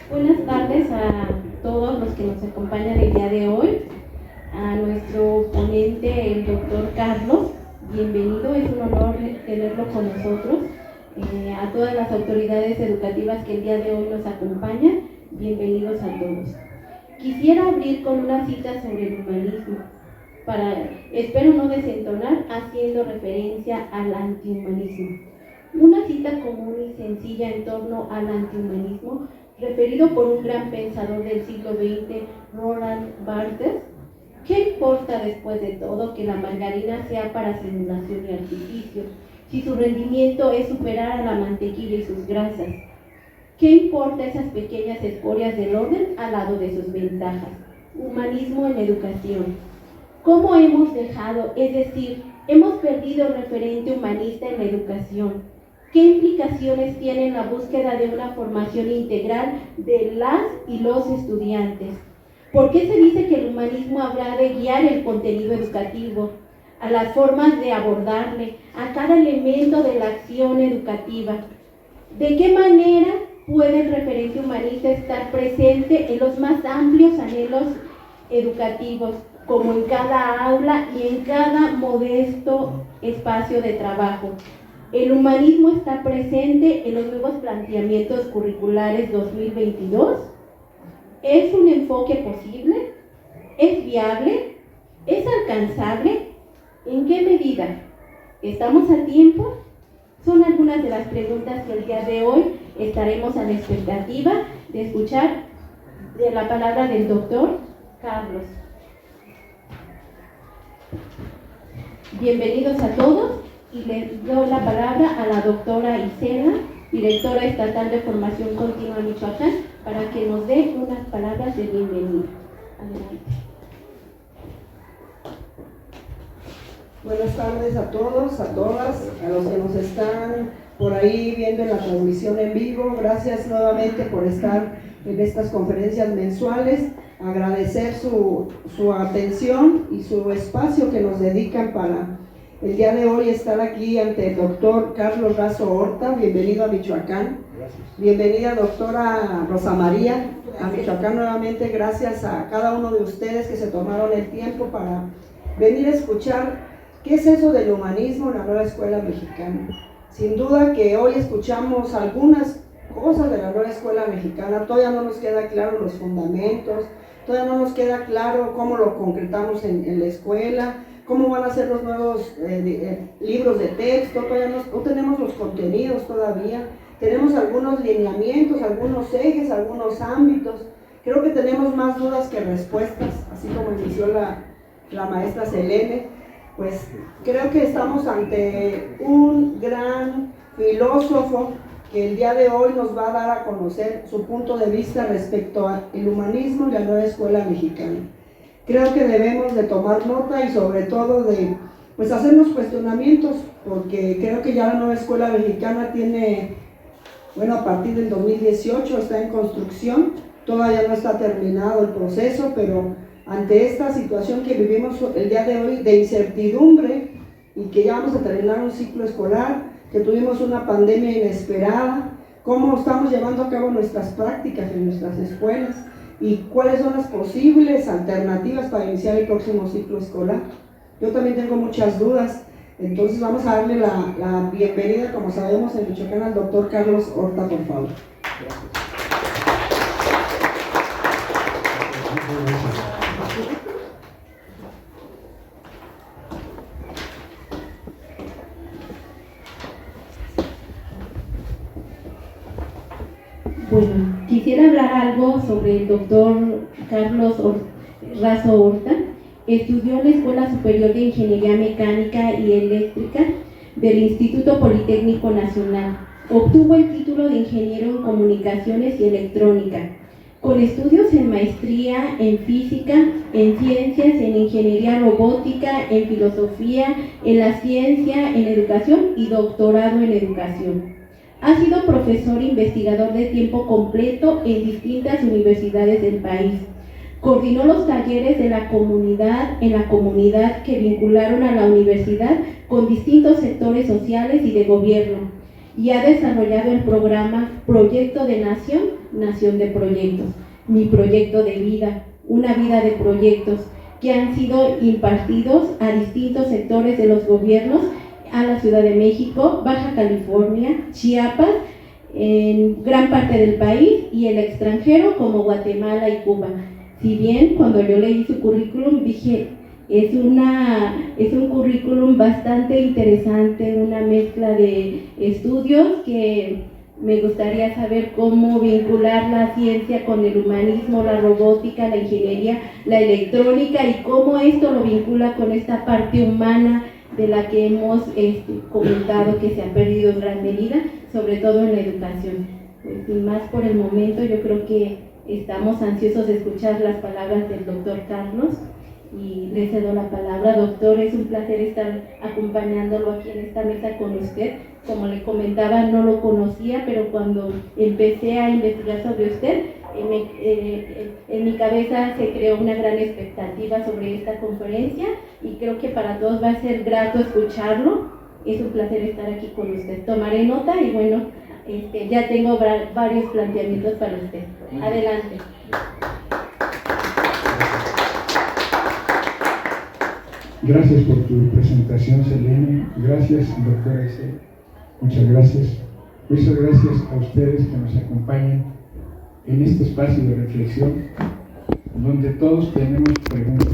Buenas tardes a todos los que nos acompañan el día de hoy, a nuestro ponente, el doctor Carlos. Bienvenido, es un honor tenerlo con nosotros. A todas las autoridades educativas que el día de hoy nos acompañan, bienvenidos a todos. Quisiera abrir con una cita sobre el humanismo, espero no desentonar, haciendo referencia al antihumanismo. Una cita común y sencilla en torno al antihumanismo, referido por un gran pensador del siglo XX, Roland Barthes. ¿Qué importa después de todo que la margarina sea para simulación y artificio, si su rendimiento es superar a la mantequilla y sus grasas? ¿Qué importa esas pequeñas escorias del orden al lado de sus ventajas? Humanismo en educación. ¿Cómo hemos dejado, es decir, hemos perdido el referente humanista en la educación? ¿Qué implicaciones tiene la búsqueda de una formación integral de las y los estudiantes? ¿Por qué se dice que el humanismo habrá de guiar el contenido educativo, a las formas de abordarle, a cada elemento de la acción educativa? ¿De qué manera puede el referente humanista estar presente en los más amplios anhelos educativos, como en cada aula y en cada modesto espacio de trabajo? ¿El humanismo está presente en los nuevos planteamientos curriculares 2022? ¿Es un enfoque posible? ¿Es viable? ¿Es alcanzable? ¿En qué medida? ¿Estamos a tiempo? Son algunas de las preguntas que el día de hoy estaremos a la expectativa de escuchar de la palabra del doctor Carlos. Bienvenidos a todos y les doy la palabra a la doctora Isela, directora estatal de Formación Continua Michoacán, para que nos dé unas palabras de bienvenida. Adelante. Buenas tardes a todos, a todas, a los que nos están por ahí viendo en la transmisión en vivo. Gracias nuevamente por estar en estas conferencias mensuales. Agradecer su atención y su espacio que nos dedican para el día de hoy estar aquí ante el doctor Carlos Razo Horta. Bienvenido a Michoacán. Gracias. Bienvenida doctora Rosa María a Michoacán nuevamente. Gracias a cada uno de ustedes que se tomaron el tiempo para venir a escuchar qué es eso del humanismo en la nueva escuela mexicana. Sin duda que hoy escuchamos algunas cosas de la nueva escuela mexicana, todavía no nos queda claro los fundamentos, todavía no nos queda claro cómo lo concretamos en la escuela, cómo van a ser los nuevos libros de texto, todavía no tenemos los contenidos todavía, tenemos algunos lineamientos, algunos ejes, algunos ámbitos. Creo que tenemos más dudas que respuestas, así como inició la maestra Selene. Pues creo que estamos ante un gran filósofo que el día de hoy nos va a dar a conocer su punto de vista respecto al humanismo y la nueva escuela mexicana. Creo que debemos de tomar nota y sobre todo de hacernos cuestionamientos, porque creo que ya la nueva escuela mexicana tiene, a partir del 2018 está en construcción, todavía no está terminado el proceso, pero ante esta situación que vivimos el día de hoy de incertidumbre y que ya vamos a terminar un ciclo escolar, que tuvimos una pandemia inesperada, cómo estamos llevando a cabo nuestras prácticas en nuestras escuelas y cuáles son las posibles alternativas para iniciar el próximo ciclo escolar. Yo también tengo muchas dudas, entonces vamos a darle la bienvenida, como sabemos en Michoacán, al doctor Carlos Horta, por favor. Gracias. Bueno, quisiera hablar algo sobre el doctor Carlos Razo Horta. Estudió en la Escuela Superior de Ingeniería Mecánica y Eléctrica del Instituto Politécnico Nacional. Obtuvo el título de Ingeniero en Comunicaciones y Electrónica, con estudios en maestría en Física, en Ciencias, en Ingeniería Robótica, en Filosofía, en la Ciencia, en Educación y doctorado en Educación. Ha sido profesor investigador de tiempo completo en distintas universidades del país. Coordinó los talleres de la comunidad en la comunidad que vincularon a la universidad con distintos sectores sociales y de gobierno, y ha desarrollado el programa Proyecto de Nación, Nación de Proyectos, Mi Proyecto de Vida, una vida de proyectos, que han sido impartidos a distintos sectores de los gobiernos, a la Ciudad de México, Baja California, Chiapas, en gran parte del país y el extranjero como Guatemala y Cuba. Si bien cuando yo leí su currículum dije, es un currículum bastante interesante, una mezcla de estudios que me gustaría saber cómo vincular la ciencia con el humanismo, la robótica, la ingeniería, la electrónica, y cómo esto lo vincula con esta parte humana de la que hemos comentado que se ha perdido en gran medida, sobre todo en la educación. Pues, sin más por el momento, yo creo que estamos ansiosos de escuchar las palabras del doctor Carlos, y le cedo la palabra. Doctor, es un placer estar acompañándolo aquí en esta mesa con usted. Como le comentaba, no lo conocía, pero cuando empecé a investigar sobre usted, en mi cabeza se creó una gran expectativa sobre esta conferencia, y creo que para todos va a ser grato escucharlo. Es un placer estar aquí con usted. Tomaré nota y bueno, ya tengo varios planteamientos para usted. Adelante. Gracias por tu presentación, Selene. Gracias, doctora Isel. Muchas gracias. Muchas gracias a ustedes que nos acompañan en este espacio de reflexión, donde todos tenemos preguntas,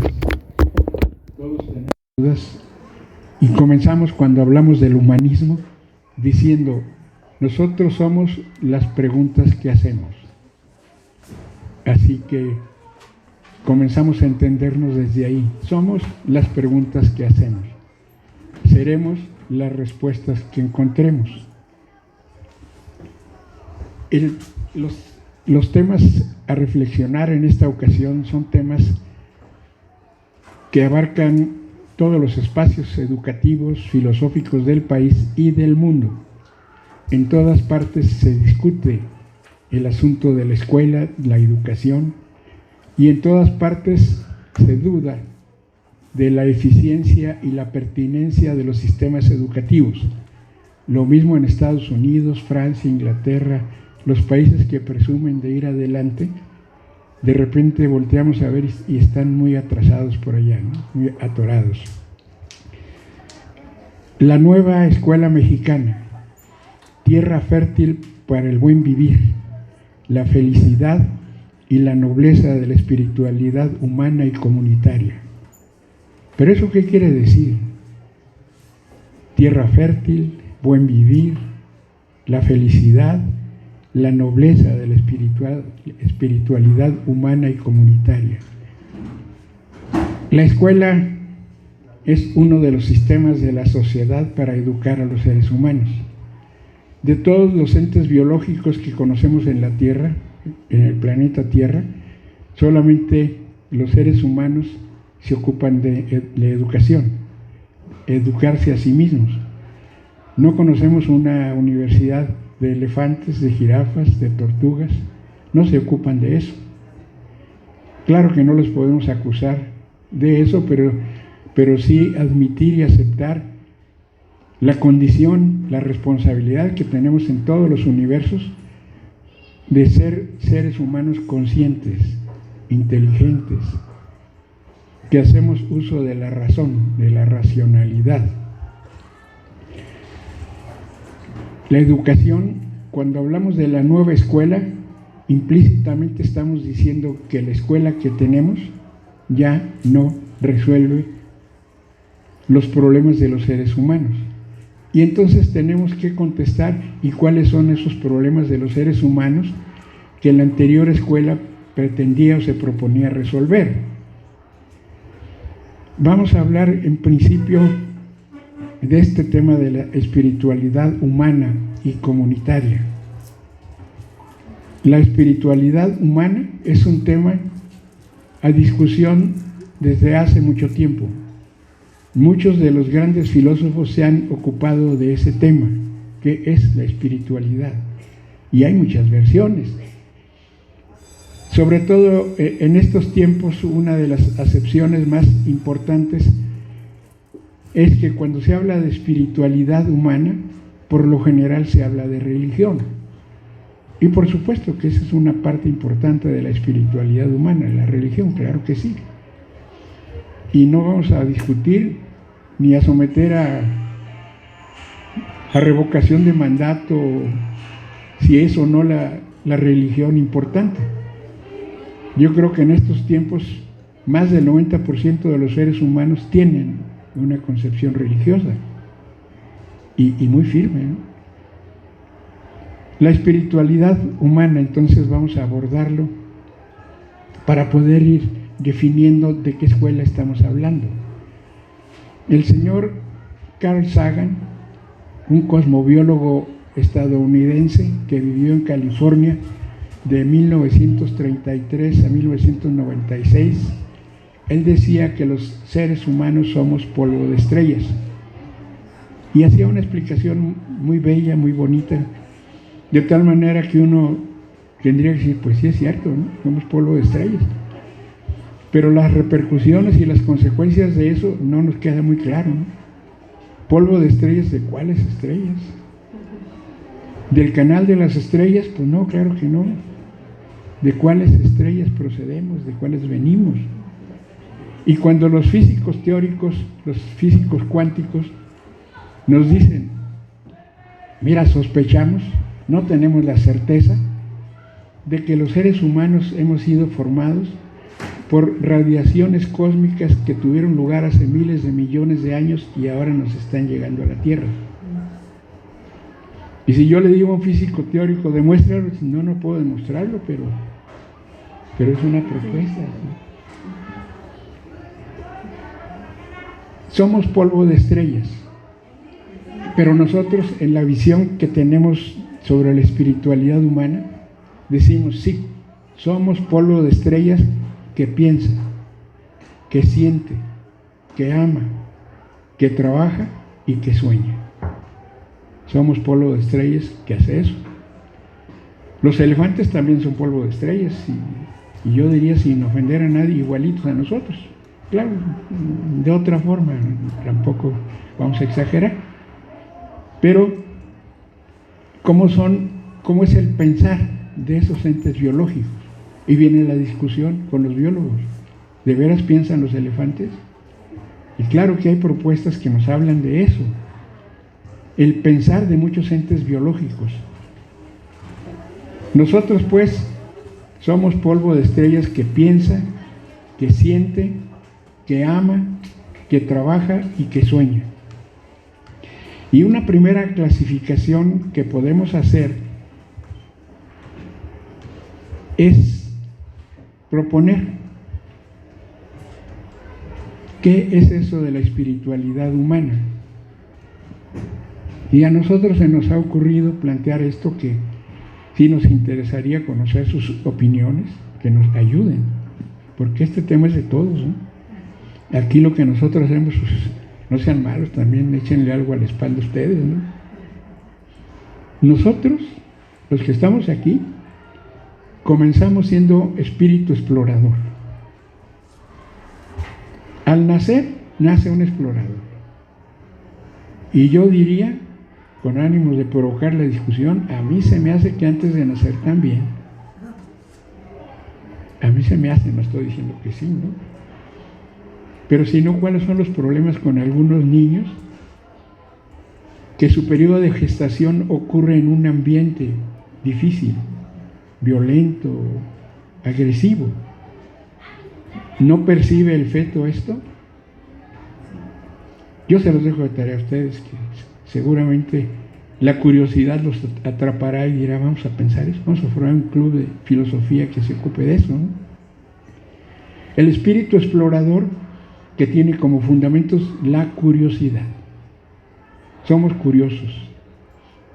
todos tenemos dudas, y comenzamos cuando hablamos del humanismo diciendo: nosotros somos las preguntas que hacemos. Así que comenzamos a entendernos desde ahí. Somos las preguntas que hacemos. Seremos las respuestas que encontremos. Los temas a reflexionar en esta ocasión son temas que abarcan todos los espacios educativos, filosóficos del país y del mundo. En todas partes se discute el asunto de la escuela, la educación, y en todas partes se duda de la eficiencia y la pertinencia de los sistemas educativos. Lo mismo en Estados Unidos, Francia, Inglaterra, los países que presumen de ir adelante, de repente volteamos a ver y están muy atrasados por allá, ¿no? Muy atorados. La nueva escuela mexicana, tierra fértil para el buen vivir, la felicidad y la nobleza de la espiritualidad humana y comunitaria. ¿Pero eso qué quiere decir? Tierra fértil, buen vivir, la felicidad, la nobleza de la espiritualidad humana y comunitaria. La escuela es uno de los sistemas de la sociedad para educar a los seres humanos. De todos los entes biológicos que conocemos en la Tierra, en el planeta Tierra, solamente los seres humanos se ocupan de la educación, educarse a sí mismos. No conocemos una universidad de elefantes, de jirafas, de tortugas, no se ocupan de eso. Claro que no los podemos acusar de eso, pero sí admitir y aceptar la condición, la responsabilidad que tenemos en todos los universos de ser seres humanos conscientes, inteligentes, que hacemos uso de la razón, de la racionalidad. La educación, cuando hablamos de la nueva escuela, implícitamente estamos diciendo que la escuela que tenemos ya no resuelve los problemas de los seres humanos. Y entonces tenemos que contestar y cuáles son esos problemas de los seres humanos que la anterior escuela pretendía o se proponía resolver. Vamos a hablar en principio de este tema de la espiritualidad humana y comunitaria. La espiritualidad humana es un tema a discusión desde hace mucho tiempo. Muchos de los grandes filósofos se han ocupado de ese tema, que es la espiritualidad. Y hay muchas versiones. Sobre todo en estos tiempos, una de las acepciones más importantes es que cuando se habla de espiritualidad humana, por lo general se habla de religión. Y por supuesto que esa es una parte importante de la espiritualidad humana, la religión, claro que sí. Y no vamos a discutir ni a someter a revocación de mandato si es o no la religión importante. Yo creo que en estos tiempos más del 90% de los seres humanos tienen una concepción religiosa y muy firme, ¿no? La espiritualidad humana, entonces vamos a abordarlo para poder ir definiendo de qué escuela estamos hablando. El señor Carl Sagan, un cosmobiólogo estadounidense que vivió en California de 1933 a 1996, él decía que los seres humanos somos polvo de estrellas. Y hacía una explicación muy bella, muy bonita, de tal manera que uno tendría que decir, pues sí es cierto, ¿no? Somos polvo de estrellas. Pero las repercusiones y las consecuencias de eso no nos queda muy claro, ¿no? ¿Polvo de estrellas de cuáles estrellas? ¿Del canal de las estrellas? Pues no, claro que no. ¿De cuáles estrellas procedemos? ¿De cuáles venimos? Y cuando los físicos teóricos, los físicos cuánticos, nos dicen, mira, sospechamos, no tenemos la certeza de que los seres humanos hemos sido formados por radiaciones cósmicas que tuvieron lugar hace miles de millones de años y ahora nos están llegando a la Tierra. Y si yo le digo a un físico teórico, demuéstralo, no puedo demostrarlo, pero es una propuesta, ¿sí? Somos polvo de estrellas, pero nosotros en la visión que tenemos sobre la espiritualidad humana, decimos sí, somos polvo de estrellas que piensa, que siente, que ama, que trabaja y que sueña. Somos polvo de estrellas que hace eso. Los elefantes también son polvo de estrellas y yo diría, sin ofender a nadie, igualitos a nosotros. Claro, de otra forma, tampoco vamos a exagerar. Pero, ¿cómo es el pensar de esos entes biológicos? Y viene la discusión con los biólogos. ¿De veras piensan los elefantes? Y claro que hay propuestas que nos hablan de eso. El pensar de muchos entes biológicos. Nosotros, pues, somos polvo de estrellas que piensa, que siente, que ama, que trabaja y que sueña. Y una primera clasificación que podemos hacer es proponer qué es eso de la espiritualidad humana. Y a nosotros se nos ha ocurrido plantear esto, que sí nos interesaría conocer sus opiniones, que nos ayuden, porque este tema es de todos, ¿no? Aquí lo que nosotros hacemos, pues, no sean malos, también échenle algo a la espalda a ustedes, ¿no? Nosotros, los que estamos aquí, comenzamos siendo espíritu explorador. Al nacer, nace un explorador. Y yo diría, con ánimos de provocar la discusión, a mí se me hace que antes de nacer también. A mí se me hace, no estoy diciendo que sí, ¿no? Pero si no, ¿cuáles son los problemas con algunos niños? Que su periodo de gestación ocurre en un ambiente difícil, violento, agresivo. ¿No percibe el feto esto? Yo se los dejo de tarea a ustedes, que seguramente la curiosidad los atrapará y dirá, vamos a pensar eso, vamos a formar un club de filosofía que se ocupe de eso, ¿no? El espíritu explorador, que tiene como fundamentos la curiosidad. Somos curiosos.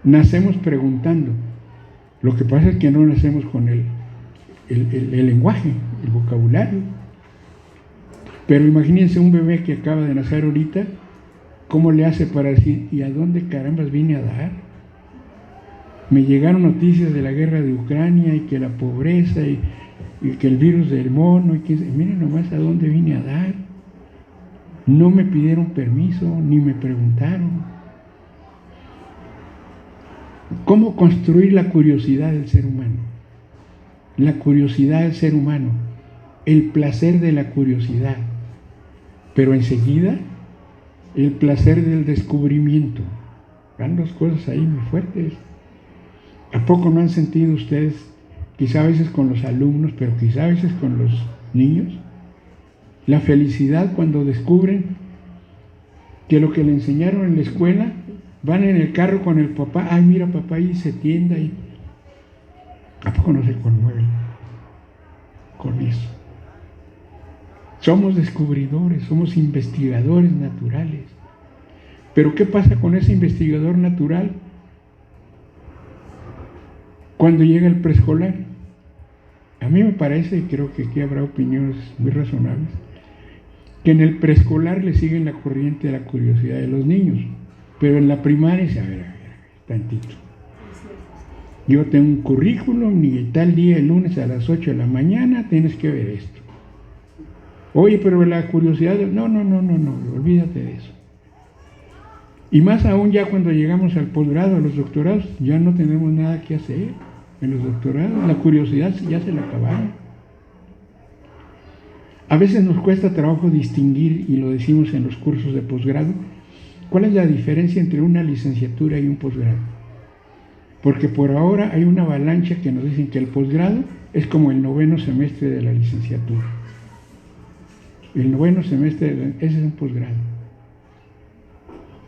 Nacemos preguntando. Lo que pasa es que no nacemos con el lenguaje, el vocabulario. Pero imagínense un bebé que acaba de nacer ahorita, ¿cómo le hace para decir, ¿y a dónde carambas vine a dar? Me llegaron noticias de la guerra de Ucrania y que la pobreza, y y que el virus del mono, y que miren nomás a dónde vine a dar. No me pidieron permiso, ni me preguntaron. ¿Cómo construir la curiosidad del ser humano? La curiosidad del ser humano, el placer de la curiosidad, pero enseguida el placer del descubrimiento. Van dos cosas ahí muy fuertes. ¿A poco no han sentido ustedes, quizá a veces con los alumnos, pero quizá a veces con los niños, la felicidad cuando descubren que lo que le enseñaron en la escuela, van en el carro con el papá, ay mira papá, ahí se tienda, y ¿a poco no se conmueven con eso? Somos descubridores, somos investigadores naturales. Pero ¿qué pasa con ese investigador natural cuando llega el preescolar? A mí me parece, y creo que aquí habrá opiniones muy razonables, que en el preescolar le siguen la corriente de la curiosidad de los niños, pero en la primaria dice, a ver, tantito. Yo tengo un currículum y tal día, el lunes a las 8 de la mañana, tienes que ver esto. Oye, pero la curiosidad, no, olvídate de eso. Y más aún ya cuando llegamos al posgrado, a los doctorados, ya no tenemos nada que hacer en los doctorados, la curiosidad ya se la acabaron. A veces nos cuesta trabajo distinguir, y lo decimos en los cursos de posgrado, cuál es la diferencia entre una licenciatura y un posgrado. Porque por ahora hay una avalancha que nos dicen que el posgrado es como el 9º semestre de la licenciatura. El 9º semestre, ese es un posgrado.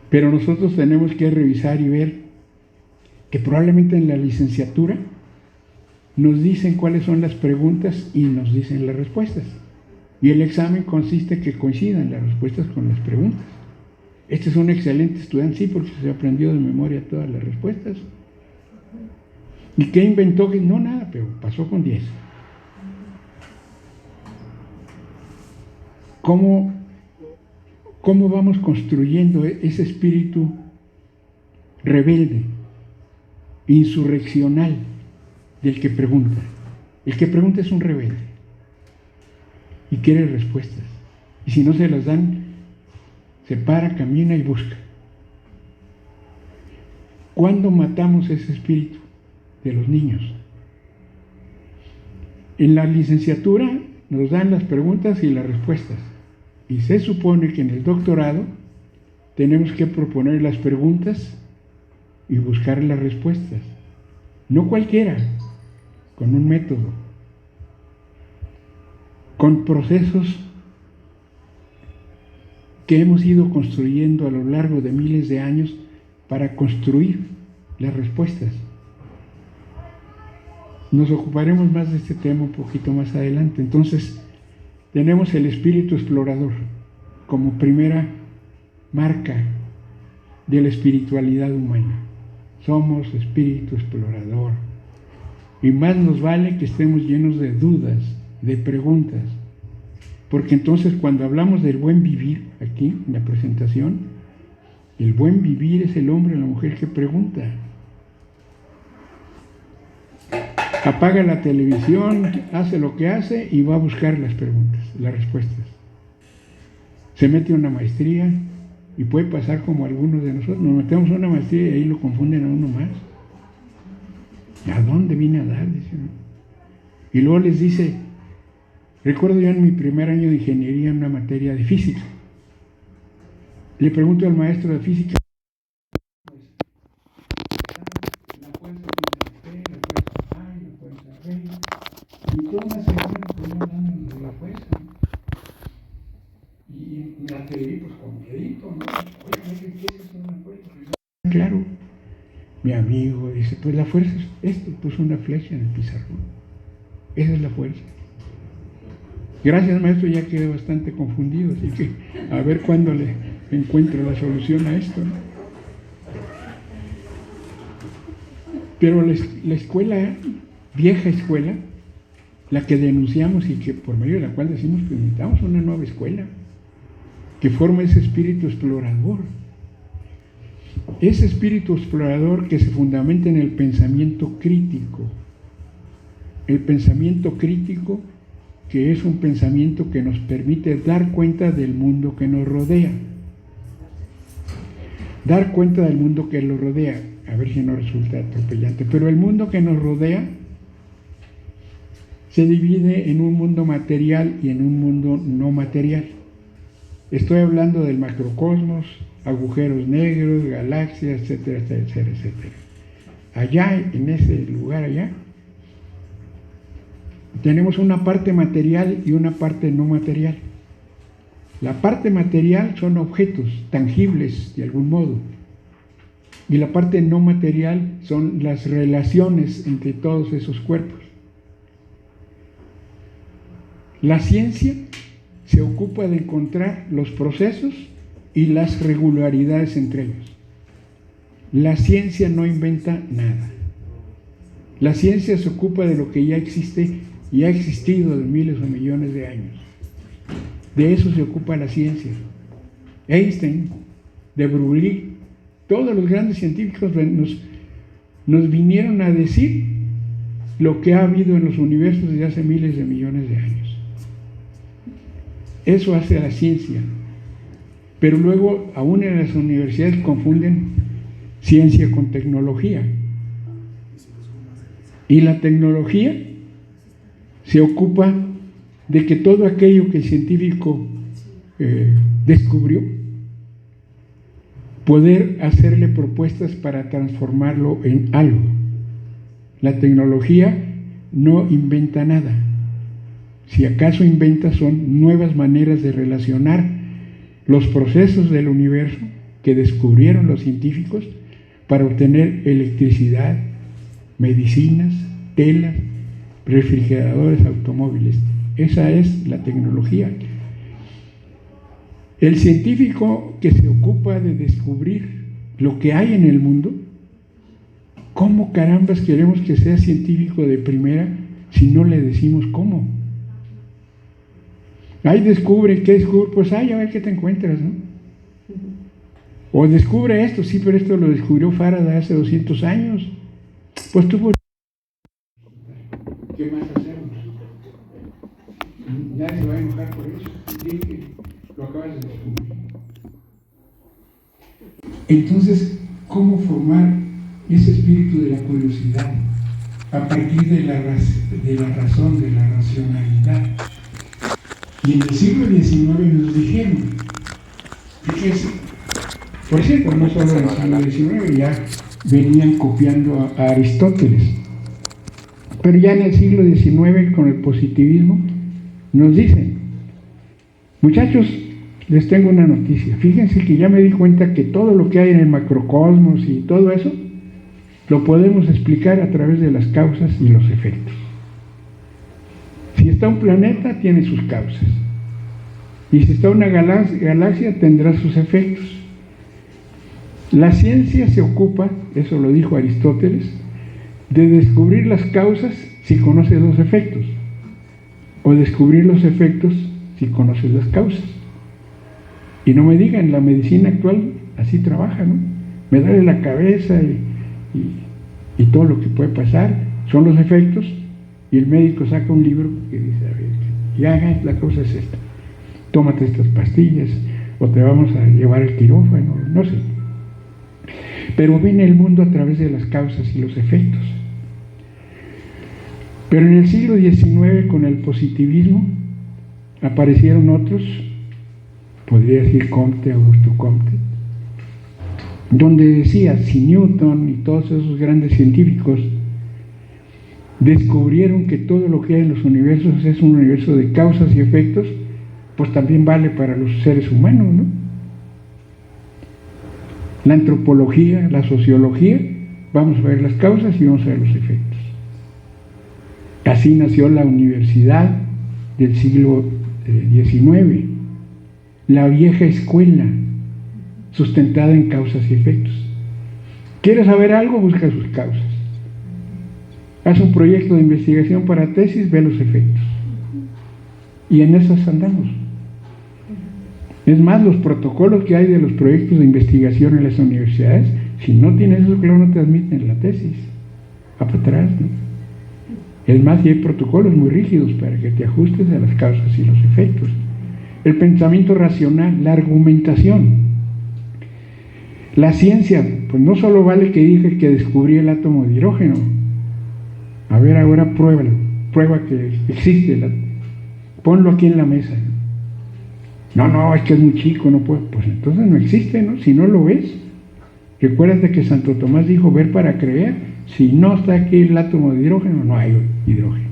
Pero nosotros tenemos que revisar y ver que probablemente en la licenciatura nos dicen cuáles son las preguntas y nos dicen las respuestas. Y el examen consiste en que coincidan las respuestas con las preguntas. Este es un excelente estudiante, sí, porque se aprendió de memoria todas las respuestas. ¿Y qué inventó? No, nada, pero pasó con 10. ¿Cómo vamos construyendo ese espíritu rebelde, insurreccional del que pregunta? El que pregunta es un rebelde y quiere respuestas. Y si no se las dan, se para, camina y busca. ¿Cuándo matamos ese espíritu de los niños? En la licenciatura nos dan las preguntas y las respuestas. Y se supone que en el doctorado tenemos que proponer las preguntas y buscar las respuestas. No cualquiera, con un método, con procesos que hemos ido construyendo a lo largo de miles de años para construir las respuestas. Nos ocuparemos más de este tema un poquito más adelante. Entonces, tenemos el espíritu explorador como primera marca de la espiritualidad humana. Somos espíritu explorador. Y más nos vale que estemos llenos de dudas, de preguntas. Porque entonces cuando hablamos del buen vivir, aquí en la presentación, el buen vivir es el hombre o la mujer que pregunta. Apaga la televisión, hace lo que hace y va a buscar las preguntas, las respuestas. Se mete a una maestría y puede pasar como algunos de nosotros. Nos metemos a una maestría y ahí lo confunden a uno más. ¿A dónde vine a dar? Dicen. Y luego les dice, recuerdo yo en mi primer año de ingeniería en una materia de física. Le pregunto al maestro de física, y todas las semanas pues no dan la fuerza. Y me atreví pues con miedito, ¿no? Oye, ¿qué es eso de la fuerza? Claro, mi amigo dice, pues la fuerza es esto, puso una flecha en el pizarrón. Esa es la fuerza. Gracias, maestro, ya quedé bastante confundido, así que a ver cuándo le encuentro la solución a esto, ¿no? Pero la escuela, vieja escuela, la que denunciamos y que por medio de la cual decimos que necesitamos una nueva escuela que forme ese espíritu explorador. Ese espíritu explorador que se fundamenta en el pensamiento crítico, el pensamiento crítico, que es un pensamiento que nos permite dar cuenta del mundo que nos rodea. Dar cuenta del mundo que nos rodea, a ver si no resulta atropellante, pero el mundo que nos rodea se divide en un mundo material y en un mundo no material. Estoy hablando del macrocosmos, agujeros negros, galaxias, etcétera, etcétera, etcétera. Allá, en ese lugar allá, tenemos una parte material y una parte no material. La parte material son objetos tangibles de algún modo, y la parte no material son las relaciones entre todos esos cuerpos. La ciencia se ocupa de encontrar los procesos y las regularidades entre ellos. La ciencia no inventa nada. La ciencia se ocupa de lo que ya existe y ha existido de miles o millones de años. De eso se ocupa la ciencia. Einstein, de Broglie, todos los grandes científicos nos vinieron a decir lo que ha habido en los universos desde hace miles de millones de años. Eso hace la ciencia. Pero luego, aún en las universidades, confunden ciencia con tecnología. Y la tecnología se ocupa de que todo aquello que el científico descubrió, poder hacerle propuestas para transformarlo en algo. La tecnología no inventa nada. Si acaso inventa, son nuevas maneras de relacionar los procesos del universo que descubrieron los científicos para obtener electricidad, medicinas, telas, refrigeradores, automóviles. Esa es la tecnología. El científico que se ocupa de descubrir lo que hay en el mundo, ¿cómo carambas queremos que sea científico de primera si no le decimos cómo? Ahí descubre, ¿qué descubre? Pues a ver qué te encuentras, ¿no? O descubre esto, sí, pero esto lo descubrió Faraday hace 200 años. Pues tú, ¿qué más hacemos? Nadie se va a enojar por eso. Dije que lo acabas de descubrir. Entonces, ¿cómo formar ese espíritu de la curiosidad a partir de la razón, de la racionalidad? Y en el siglo XIX nos dijeron, fíjense, por cierto, no solo en el siglo XIX, ya venían copiando a Aristóteles, pero ya en el siglo XIX, con el positivismo, nos dicen, muchachos, les tengo una noticia, fíjense que ya me di cuenta que todo lo que hay en el macrocosmos y todo eso, lo podemos explicar a través de las causas y los efectos. Si está un planeta, tiene sus causas. Y si está una galaxia, tendrá sus efectos. La ciencia se ocupa, eso lo dijo Aristóteles, de descubrir las causas si conoces los efectos, o descubrir los efectos si conoces las causas. Y no me digan, la medicina actual así trabaja, ¿no? Me duele la cabeza y todo lo que puede pasar son los efectos. Y el médico saca un libro que dice, a ver, ya la cosa es esta, tómate estas pastillas, o te vamos a llevar al quirófano, no sé. Pero ven el mundo a través de las causas y los efectos. Pero en el siglo XIX, con el positivismo, aparecieron otros, podría decir Comte, Augusto Comte, donde decía, si Newton y todos esos grandes científicos descubrieron que todo lo que hay en los universos es un universo de causas y efectos, pues también vale para los seres humanos, ¿no? La antropología, la sociología, vamos a ver las causas y vamos a ver los efectos. Así nació la universidad del siglo XIX, la vieja escuela, sustentada en causas y efectos. ¿Quieres saber algo? Busca sus causas. Haz un proyecto de investigación para tesis, ve los efectos. Y en esas andamos. Es más, los protocolos que hay de los proyectos de investigación en las universidades, si no tienes eso claro, no te admiten la tesis. Va para atrás, ¿no? Es más, y hay protocolos muy rígidos para que te ajustes a las causas y los efectos. El pensamiento racional, la argumentación. La ciencia, pues no solo vale que dije que descubrí el átomo de hidrógeno. A ver, ahora pruébalo. Prueba que existe. Ponlo aquí en la mesa. No, es que es muy chico, no puedo. Pues entonces no existe, ¿no? Si no lo ves. Recuérdate que Santo Tomás dijo ver para creer. Si no está aquí el átomo de hidrógeno, no hay hidrógeno.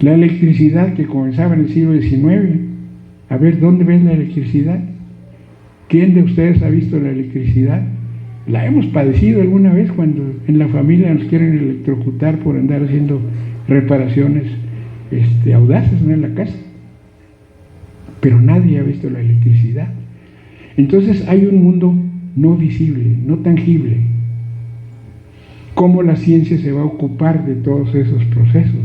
La electricidad que comenzaba en el siglo XIX. A ver, ¿dónde ves la electricidad? ¿Quién de ustedes ha visto la electricidad? La hemos padecido alguna vez cuando en la familia nos quieren electrocutar por andar haciendo reparaciones audaces, ¿no?, en la casa. Pero nadie ha visto la electricidad. Entonces hay un mundo no visible, no tangible. ¿Cómo la ciencia se va a ocupar de todos esos procesos?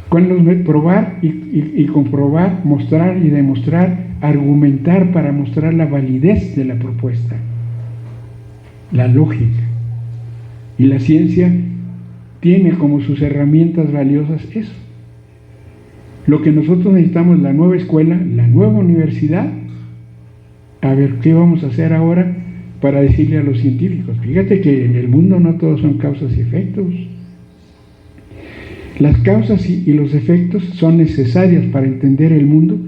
Cuando probar y comprobar, mostrar y demostrar, argumentar para mostrar la validez de la propuesta, la lógica. Y la ciencia tiene como sus herramientas valiosas eso. Lo que nosotros necesitamos, la nueva escuela, la nueva universidad. A ver, ¿qué vamos a hacer ahora para decirle a los científicos? Fíjate que en el mundo no todos son causas y efectos. Las causas y los efectos son necesarias para entender el mundo,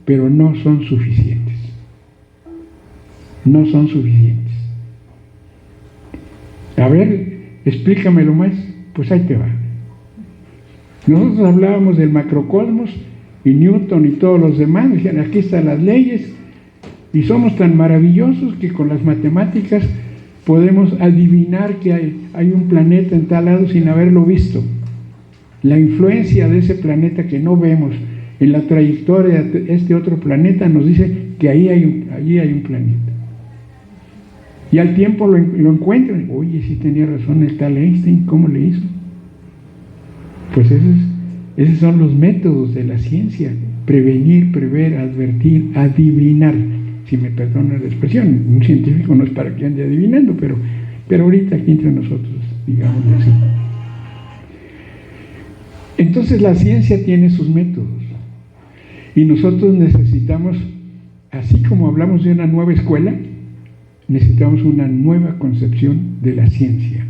pero no son suficientes. No son suficientes. A ver, explícamelo más. Pues ahí te va. Nosotros hablábamos del macrocosmos y Newton y todos los demás. Decían, aquí están las leyes. Y somos tan maravillosos que con las matemáticas podemos adivinar que hay un planeta en tal lado sin haberlo visto. La influencia de ese planeta que no vemos en la trayectoria de este otro planeta nos dice que allí hay un planeta. Y al tiempo lo encuentran. Oye, sí tenía razón el tal Einstein, ¿cómo le hizo? Pues esos son los métodos de la ciencia: prevenir, prever, advertir, adivinar. Si me perdonan la expresión, un científico no es para que ande adivinando, pero ahorita aquí entre nosotros, digámoslo así. Entonces la ciencia tiene sus métodos y nosotros necesitamos, así como hablamos de una nueva escuela, necesitamos una nueva concepción de la ciencia.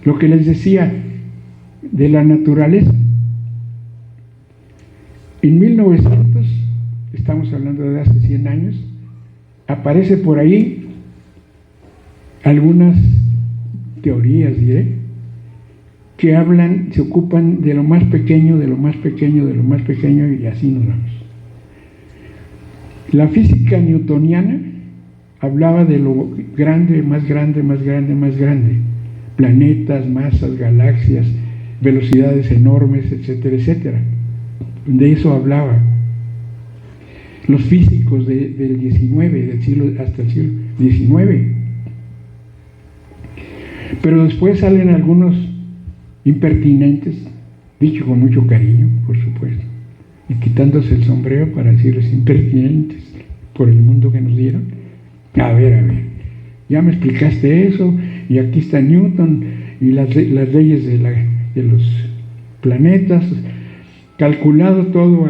Lo que les decía de la naturaleza. En 1900, estamos hablando de hace 100 años, aparece por ahí algunas teorías, diré, que se ocupan de lo más pequeño, de lo más pequeño, de lo más pequeño, y así nos vamos. La física newtoniana hablaba de lo grande, más grande, más grande, más grande. Planetas, masas, galaxias, velocidades enormes, etcétera, etcétera. De eso hablaba. Los físicos del 19, del siglo, hasta el siglo XIX. Pero después salen algunos impertinentes, dicho con mucho cariño, por supuesto, y quitándose el sombrero para decirles impertinentes por el mundo que nos dieron. A ver, ya me explicaste eso, y aquí está Newton y las leyes de los planetas, calculado todo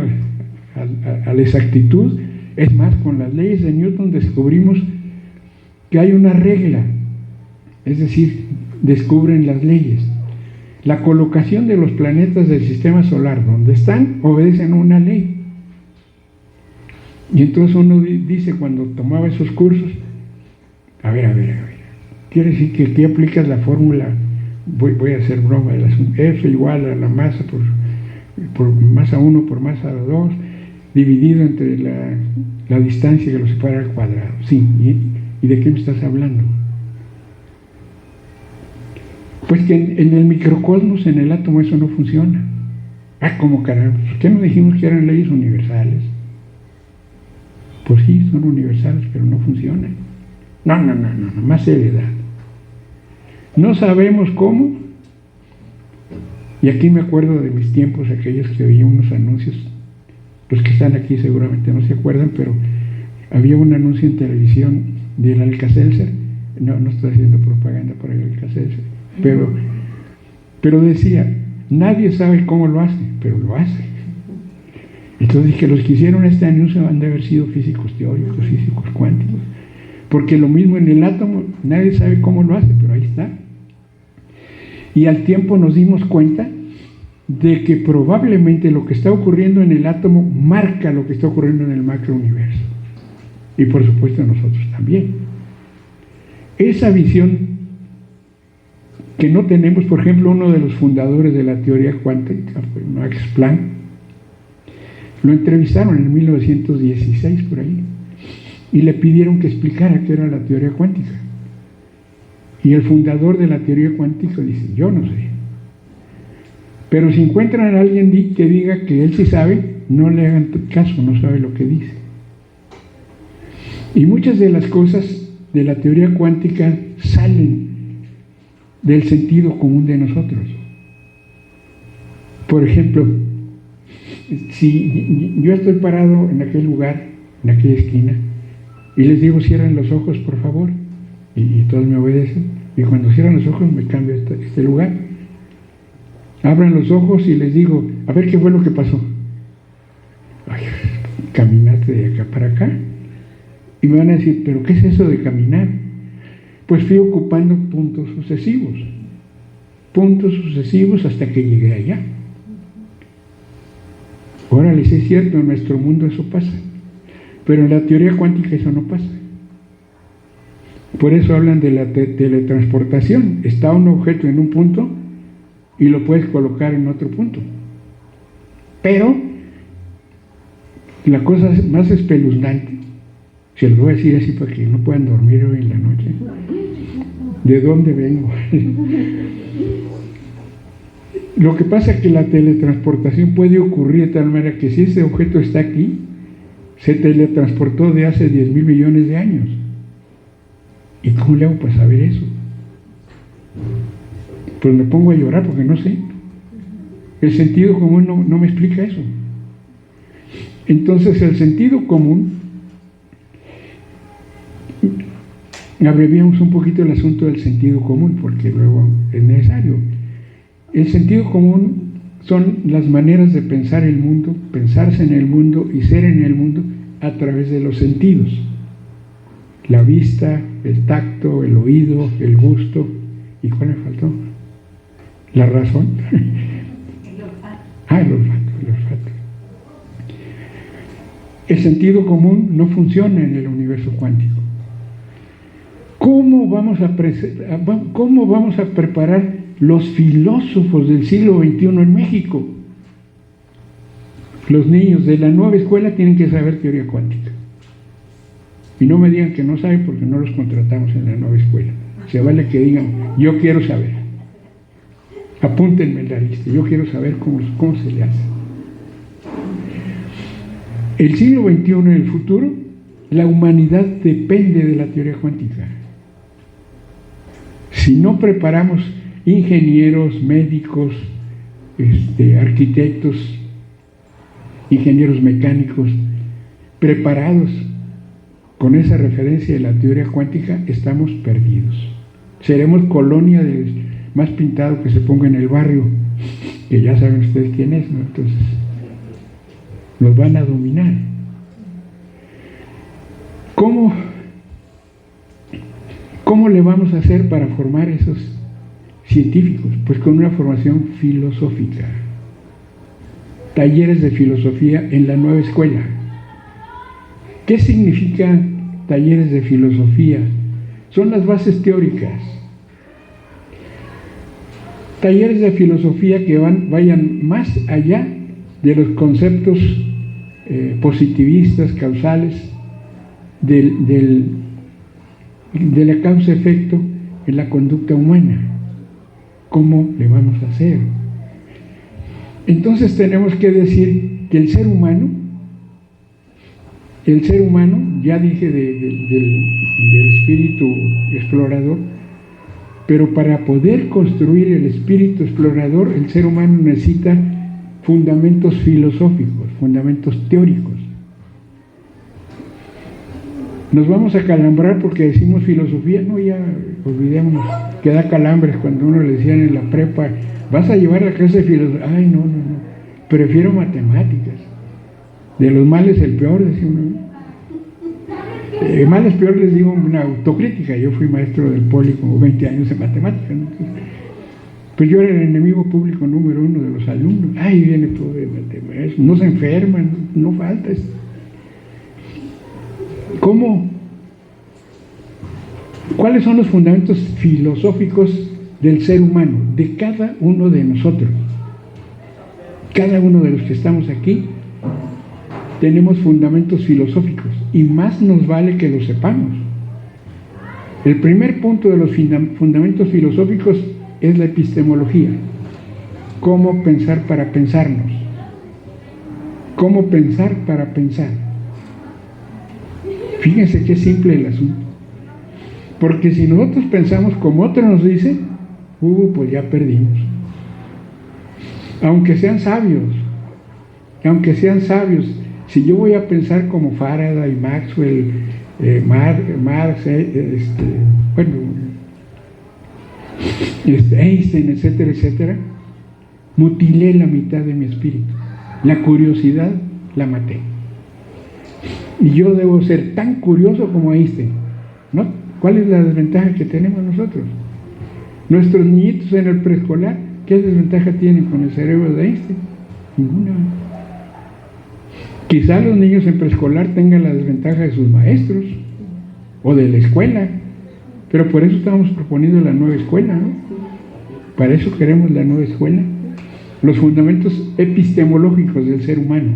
a la exactitud. Es más, con las leyes de Newton descubrimos que hay una regla, es decir, descubren las leyes. La colocación de los planetas del sistema solar, donde están, obedecen a una ley. Y entonces uno dice, cuando tomaba esos cursos, a ver, quiere decir que aquí aplicas la fórmula, voy a hacer broma, F igual a la masa por masa 1 por masa 2, dividido entre la distancia que lo separa al cuadrado. Sí, ¿y de qué me estás hablando? Pues que en el microcosmos, en el átomo, eso no funciona. ¿Cómo caramba? ¿Por qué no dijimos que eran leyes universales? Pues sí, son universales, pero no funcionan. No, más seriedad. No sabemos cómo. Y aquí me acuerdo de mis tiempos, aquellos que oía unos anuncios. Los que están aquí seguramente no se acuerdan, pero había un anuncio en televisión del Alka-Seltzer. No estoy haciendo propaganda por el Alka-Seltzer, pero Pero decía, nadie sabe cómo lo hace, pero lo hace. Entonces dije, los que hicieron este anuncio han de haber sido físicos teóricos, físicos cuánticos, porque lo mismo en el átomo, nadie sabe cómo lo hace, pero ahí está. Y al tiempo nos dimos cuenta de que probablemente lo que está ocurriendo en el átomo marca lo que está ocurriendo en el macrouniverso. Y por supuesto nosotros también. Esa visión que no tenemos, por ejemplo, uno de los fundadores de la teoría cuántica, Max Planck, lo entrevistaron en 1916 por ahí y le pidieron que explicara qué era la teoría cuántica. Y el fundador de la teoría cuántica dice, yo no sé. Pero si encuentran a alguien que diga que él sí sabe, no le hagan caso, no sabe lo que dice. Y muchas de las cosas de la teoría cuántica salen del sentido común de nosotros. Por ejemplo, si yo estoy parado en aquel lugar, en aquella esquina, y les digo, cierren los ojos, por favor, y todos me obedecen, y cuando cierran los ojos me cambio este lugar. Abran los ojos y les digo, a ver qué fue lo que pasó. Ay, caminaste de acá para acá. Y me van a decir, ¿pero qué es eso de caminar? Pues fui ocupando puntos sucesivos hasta que llegué allá. Órale, sí es cierto, en nuestro mundo eso pasa, pero en la teoría cuántica eso no pasa. Por eso hablan de la teletransportación. Está un objeto en un punto y lo puedes colocar en otro punto. Pero la cosa más espeluznante, se lo voy a decir así para que no puedan dormir hoy en la noche, ¿de dónde vengo? Lo que pasa es que la teletransportación puede ocurrir de tal manera que si ese objeto está aquí, se teletransportó de hace 10,000 millones de años. ¿Y cómo le hago para saber eso? Pues me pongo a llorar porque no sé. El sentido común no me explica eso. Entonces el sentido común, abreviamos un poquito el asunto del sentido común porque luego es necesario. El sentido común son las maneras de pensar el mundo, pensarse en el mundo y ser en el mundo a través de los sentidos. La vista, el tacto, el oído, el gusto. ¿Y cuál me faltó? ¿La razón? El olfato. El sentido común no funciona en el universo cuántico. ¿Cómo vamos a preparar los filósofos del siglo XXI en México? Los niños de la nueva escuela tienen que saber teoría cuántica. Y no me digan que no saben porque no los contratamos en la nueva escuela. Se vale que digan, yo quiero saber. Apúntenme en la lista, yo quiero saber cómo se le hace. El siglo XXI, en el futuro, la humanidad depende de la teoría cuántica. Si no preparamos ingenieros, médicos, arquitectos, ingenieros mecánicos, preparados con esa referencia de la teoría cuántica, estamos perdidos. Seremos colonia del más pintado que se ponga en el barrio, que ya saben ustedes quién es, ¿no? Entonces, nos van a dominar. ¿Cómo le vamos a hacer para formar esos científicos? Pues con una formación filosófica. Talleres de filosofía en la nueva escuela. ¿Qué significa talleres de filosofía? Son las bases teóricas. Talleres de filosofía que vayan más allá de los conceptos positivistas, causales, de la causa-efecto en la conducta humana. ¿Cómo le vamos a hacer? Entonces tenemos que decir que el ser humano, ya dije del espíritu explorador, pero para poder construir el espíritu explorador, el ser humano necesita fundamentos filosóficos, fundamentos teóricos. Nos vamos a calambrar porque decimos filosofía, no, ya olvidémonos, que da calambres cuando uno le decían en la prepa, Vas a llevar la clase de filosofía. Ay, no. Prefiero matemáticas. De los males el peor, decía uno. Males peor, les digo una autocrítica. Yo fui maestro del poli como 20 años en matemáticas, ¿no? Pues yo era el enemigo público número 1 de los alumnos. Ay, viene todo de matemáticas. No se enferman, no falta esto. ¿Cómo? ¿Cuáles son los fundamentos filosóficos del ser humano, de cada uno de nosotros? Cada uno de los que estamos aquí tenemos fundamentos filosóficos y más nos vale que los sepamos. El primer punto de los fundamentos filosóficos es la epistemología. Cómo pensar para pensarnos. Cómo pensar para pensar. Fíjense qué simple el asunto. Porque si nosotros pensamos como otro nos dice, pues ya perdimos. Aunque sean sabios, si yo voy a pensar como Faraday, Maxwell, Marx, Einstein, etcétera, etcétera, mutilé la mitad de mi espíritu. La curiosidad la maté. Y yo debo ser tan curioso como Einstein, ¿no? ¿Cuál es la desventaja que tenemos nosotros? Nuestros niñitos en el preescolar, ¿qué desventaja tienen con el cerebro de Einstein? Ninguna. Quizá los niños en preescolar tengan la desventaja de sus maestros o de la escuela, pero por eso estamos proponiendo la nueva escuela, ¿no? Para eso queremos la nueva escuela. Los fundamentos epistemológicos del ser humano.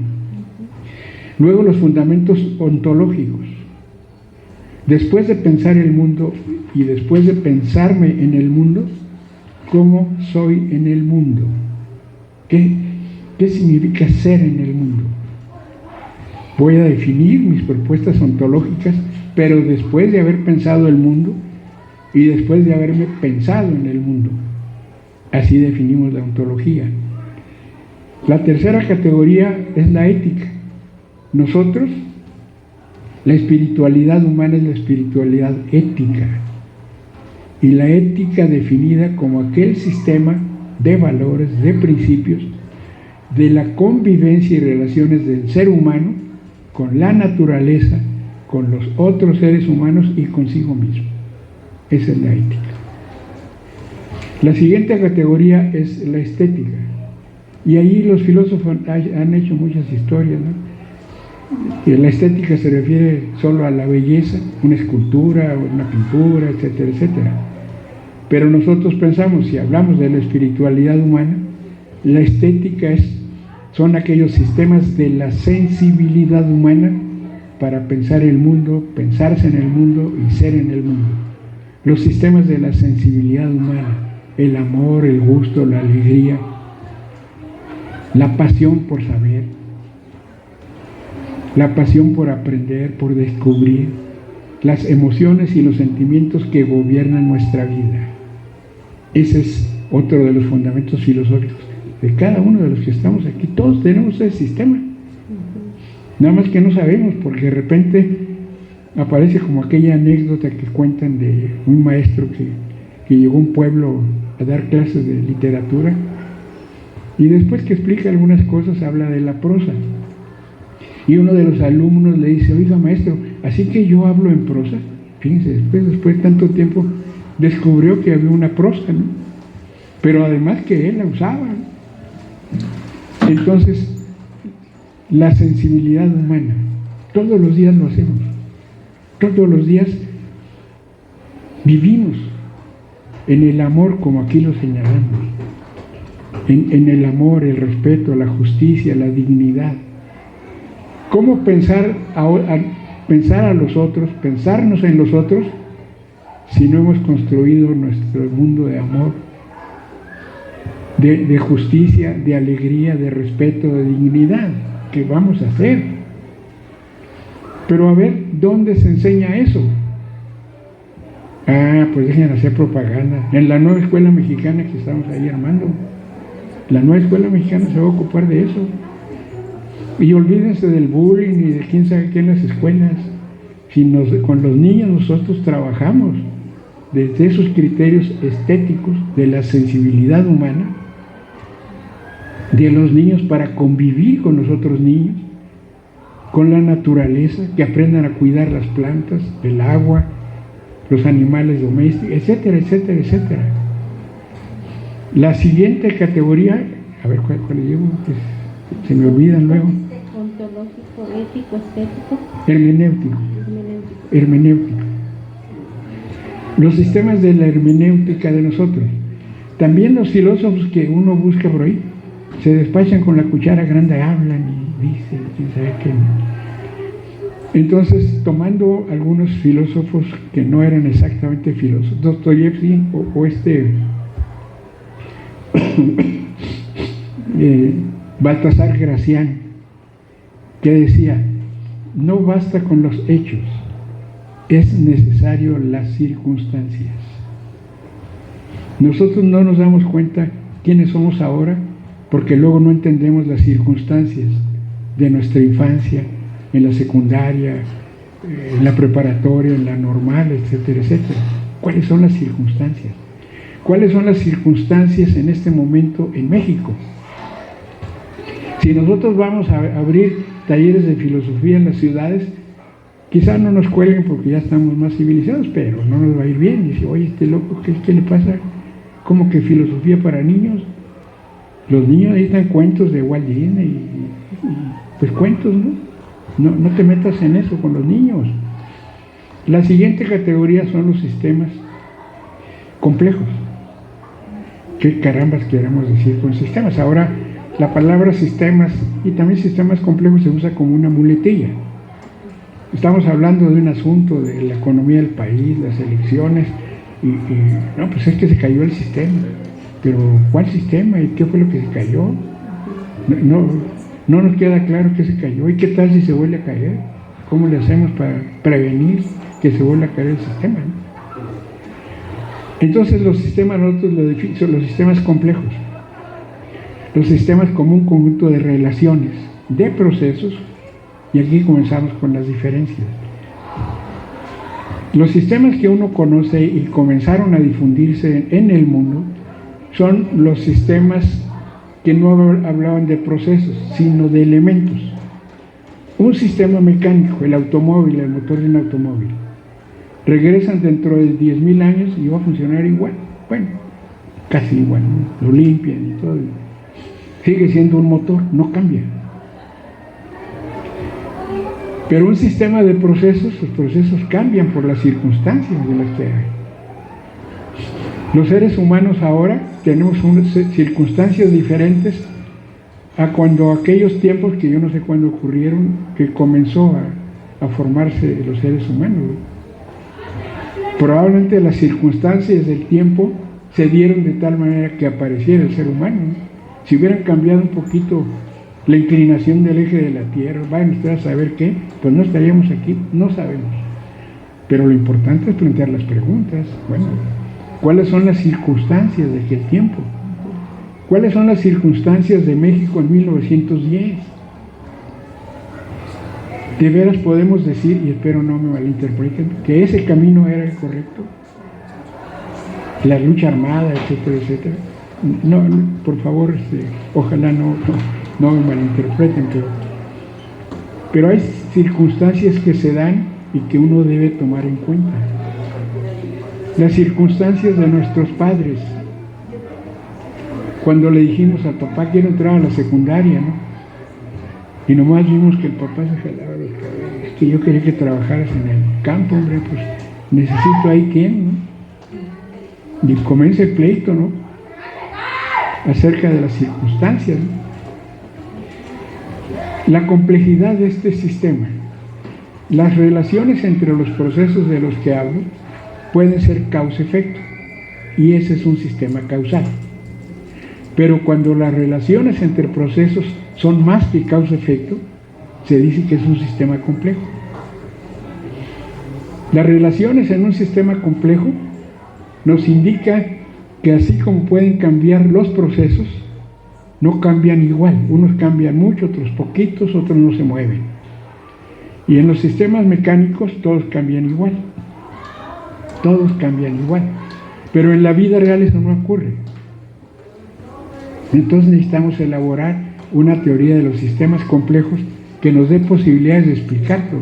Luego los fundamentos ontológicos. Después de pensar el mundo y después de pensarme en el mundo, ¿cómo soy en el mundo? ¿Qué significa ser en el mundo? Voy a definir mis propuestas ontológicas, pero después de haber pensado el mundo y después de haberme pensado en el mundo. Así definimos la ontología. La tercera categoría es la ética. Nosotros, la espiritualidad humana es la espiritualidad ética. Y la ética definida como aquel sistema de valores, de principios, de la convivencia y relaciones del ser humano con la naturaleza, con los otros seres humanos y consigo mismo. Esa es la ética. La siguiente categoría es la estética. Y ahí los filósofos han hecho muchas historias, ¿no? Y la estética se refiere solo a la belleza, una escultura, una pintura, etcétera, etcétera. Pero nosotros pensamos, si hablamos de la espiritualidad humana, la estética son aquellos sistemas de la sensibilidad humana para pensar el mundo, pensarse en el mundo y ser en el mundo. Los sistemas de la sensibilidad humana, el amor, el gusto, la alegría, la pasión por saber, la pasión por aprender, por descubrir, las emociones y los sentimientos que gobiernan nuestra vida. Ese es otro de los fundamentos filosóficos de cada uno de los que estamos aquí. Todos tenemos ese sistema. Nada más que no sabemos, porque de repente aparece como aquella anécdota que cuentan de un maestro que llegó a un pueblo a dar clases de literatura y después que explica algunas cosas habla de la prosa. Y uno de los alumnos le dice, oiga maestro, ¿así que yo hablo en prosa? Fíjense, después de tanto tiempo descubrió que había una prosa, ¿no? Pero además que él la usaba. Entonces, la sensibilidad humana, todos los días lo hacemos. Todos los días vivimos en el amor, como aquí lo señalamos. En el amor, el respeto, la justicia, la dignidad. ¿Cómo pensar a los otros, pensarnos en los otros, si no hemos construido nuestro mundo de amor, de justicia, de alegría, de respeto, de dignidad? ¿Qué vamos a hacer? Pero a ver, ¿dónde se enseña eso? Pues dejen hacer propaganda. En la nueva escuela mexicana que estamos ahí armando. La nueva escuela mexicana se va a ocupar de eso. Y olvídense del bullying y de quién sabe qué en las escuelas. Con los niños nosotros trabajamos desde esos criterios estéticos de la sensibilidad humana de los niños para convivir con los otros niños, con la naturaleza, que aprendan a cuidar las plantas, el agua, los animales domésticos, etcétera, etcétera, etcétera. La siguiente categoría, a ver cuál llevo, que se me olvidan luego. Ontológico, ético, estético. Hermenéutico. Hermenéutico. Los sistemas de la hermenéutica de nosotros. También los filósofos que uno busca por ahí se despachan con la cuchara grande, hablan y dicen, quién sabe qué. Entonces, tomando algunos filósofos que no eran exactamente filósofos, Dostoyevsky o Baltasar Gracián, que decía, no basta con los hechos, es necesario las circunstancias. Nosotros no nos damos cuenta quiénes somos ahora porque luego no entendemos las circunstancias de nuestra infancia, en la secundaria, en la preparatoria, en la normal, etcétera, etcétera. ¿Cuáles son las circunstancias? ¿Cuáles son las circunstancias en este momento en México? Si nosotros vamos a abrir talleres de filosofía en las ciudades, quizás no nos cuelguen porque ya estamos más civilizados, pero no nos va a ir bien. Dice, oye, este loco, ¿qué le pasa? ¿Cómo que filosofía para niños? Los niños necesitan cuentos de Walt Disney y pues cuentos, ¿no? No te metas en eso con los niños. La siguiente categoría son los sistemas complejos. ¿Qué carambas queremos decir con sistemas? Ahora, la palabra sistemas y también sistemas complejos se usa como una muletilla. Estamos hablando de un asunto de la economía del país, las elecciones, y no, pues es que se cayó el sistema. Pero, ¿cuál sistema? ¿Y qué fue lo que se cayó? No nos queda claro qué se cayó. ¿Y qué tal si se vuelve a caer? ¿Cómo le hacemos para prevenir que se vuelva a caer el sistema, ¿no? Entonces los sistemas, nosotros lo definimos, los sistemas complejos. Los sistemas como un conjunto de relaciones, de procesos, y aquí comenzamos con las diferencias. Los sistemas que uno conoce y comenzaron a difundirse en el mundo son los sistemas que no hablaban de procesos, sino de elementos. Un sistema mecánico, el automóvil, el motor de un automóvil, regresan dentro de 10.000 años y va a funcionar igual. Bueno, casi igual, ¿no? Lo limpian y todo. Sigue siendo un motor, no cambia. Pero un sistema de procesos, los procesos cambian por las circunstancias de las que hay. Los seres humanos ahora tenemos unas circunstancias diferentes a cuando aquellos tiempos que yo no sé cuándo ocurrieron, que comenzó a formarse los seres humanos. Probablemente las circunstancias del tiempo se dieron de tal manera que apareciera el ser humano, ¿no? Si hubieran cambiado un poquito la inclinación del eje de la Tierra, vayan ustedes a saber qué, pues no estaríamos aquí, no sabemos. Pero lo importante es plantear las preguntas. Bueno, ¿cuáles son las circunstancias de aquel tiempo? ¿Cuáles son las circunstancias de México en 1910? ¿De veras podemos decir, y espero no me malinterpreten, que ese camino era el correcto? La lucha armada, etcétera, etcétera. No, por favor, ojalá no me malinterpreten, pero hay circunstancias que se dan y que uno debe tomar en cuenta. Las circunstancias de nuestros padres. Cuando le dijimos al papá, quiero entrar a la secundaria, ¿no? Y nomás vimos que el papá se jalaba los cabellos, que yo quería que trabajaras en el campo, hombre, pues necesito ahí quién, ¿no? Y comienza el pleito, ¿no? Acerca de las circunstancias, ¿no? La complejidad de este sistema, las relaciones entre los procesos de los que hablo pueden ser causa-efecto, y ese es un sistema causal. Pero cuando las relaciones entre procesos son más que causa-efecto, se dice que es un sistema complejo. Las relaciones en un sistema complejo nos indica que así como pueden cambiar los procesos, no cambian igual. Unos cambian mucho, otros poquitos, otros no se mueven. Y en los sistemas mecánicos todos cambian igual. Todos cambian igual. Pero en la vida real eso no ocurre. Entonces necesitamos elaborar una teoría de los sistemas complejos que nos dé posibilidades de explicar todo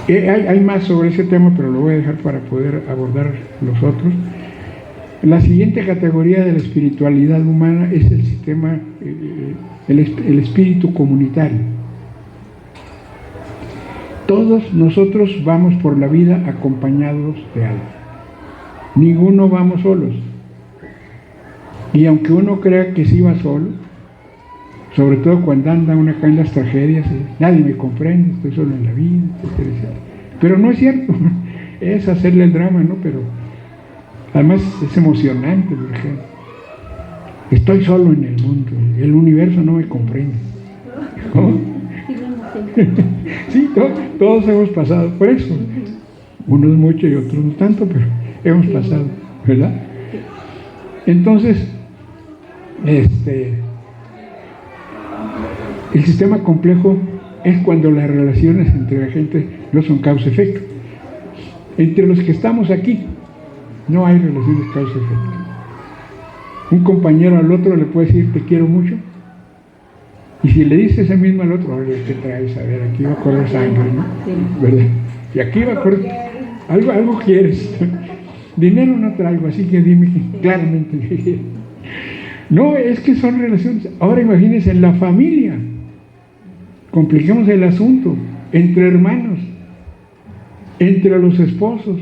esto. Hay más sobre ese tema, pero lo voy a dejar para poder abordar los otros. La siguiente categoría de la espiritualidad humana es el sistema, el espíritu comunitario. Todos nosotros vamos por la vida acompañados de algo. Ninguno vamos solos. Y aunque uno crea que sí va solo, sobre todo cuando anda uno acá en las tragedias, nadie me comprende, estoy solo en la vida, etc. Pero no es cierto, es hacerle el drama, ¿no? Pero además es emocionante, por ejemplo. Estoy solo en el mundo, el universo no me comprende. ¿Cómo? Sí, todos hemos pasado por eso. Unos mucho y otros no tanto, pero hemos pasado, ¿verdad? Entonces, el sistema complejo es cuando las relaciones entre la gente no son causa-efecto. Entre los que estamos aquí no hay relaciones causa-efecto. Un compañero al otro le puede decir te quiero mucho, y si le dice ese mismo al otro, oye, ¿qué traes? A ver, aquí va a correr sangre, ¿no? ¿Verdad? Y aquí va a correr, algo quieres. Dinero no traigo, así que dime claramente qué quieres. No, es que son relaciones. Ahora imagínense en la familia. Compliquemos el asunto. Entre hermanos, entre los esposos,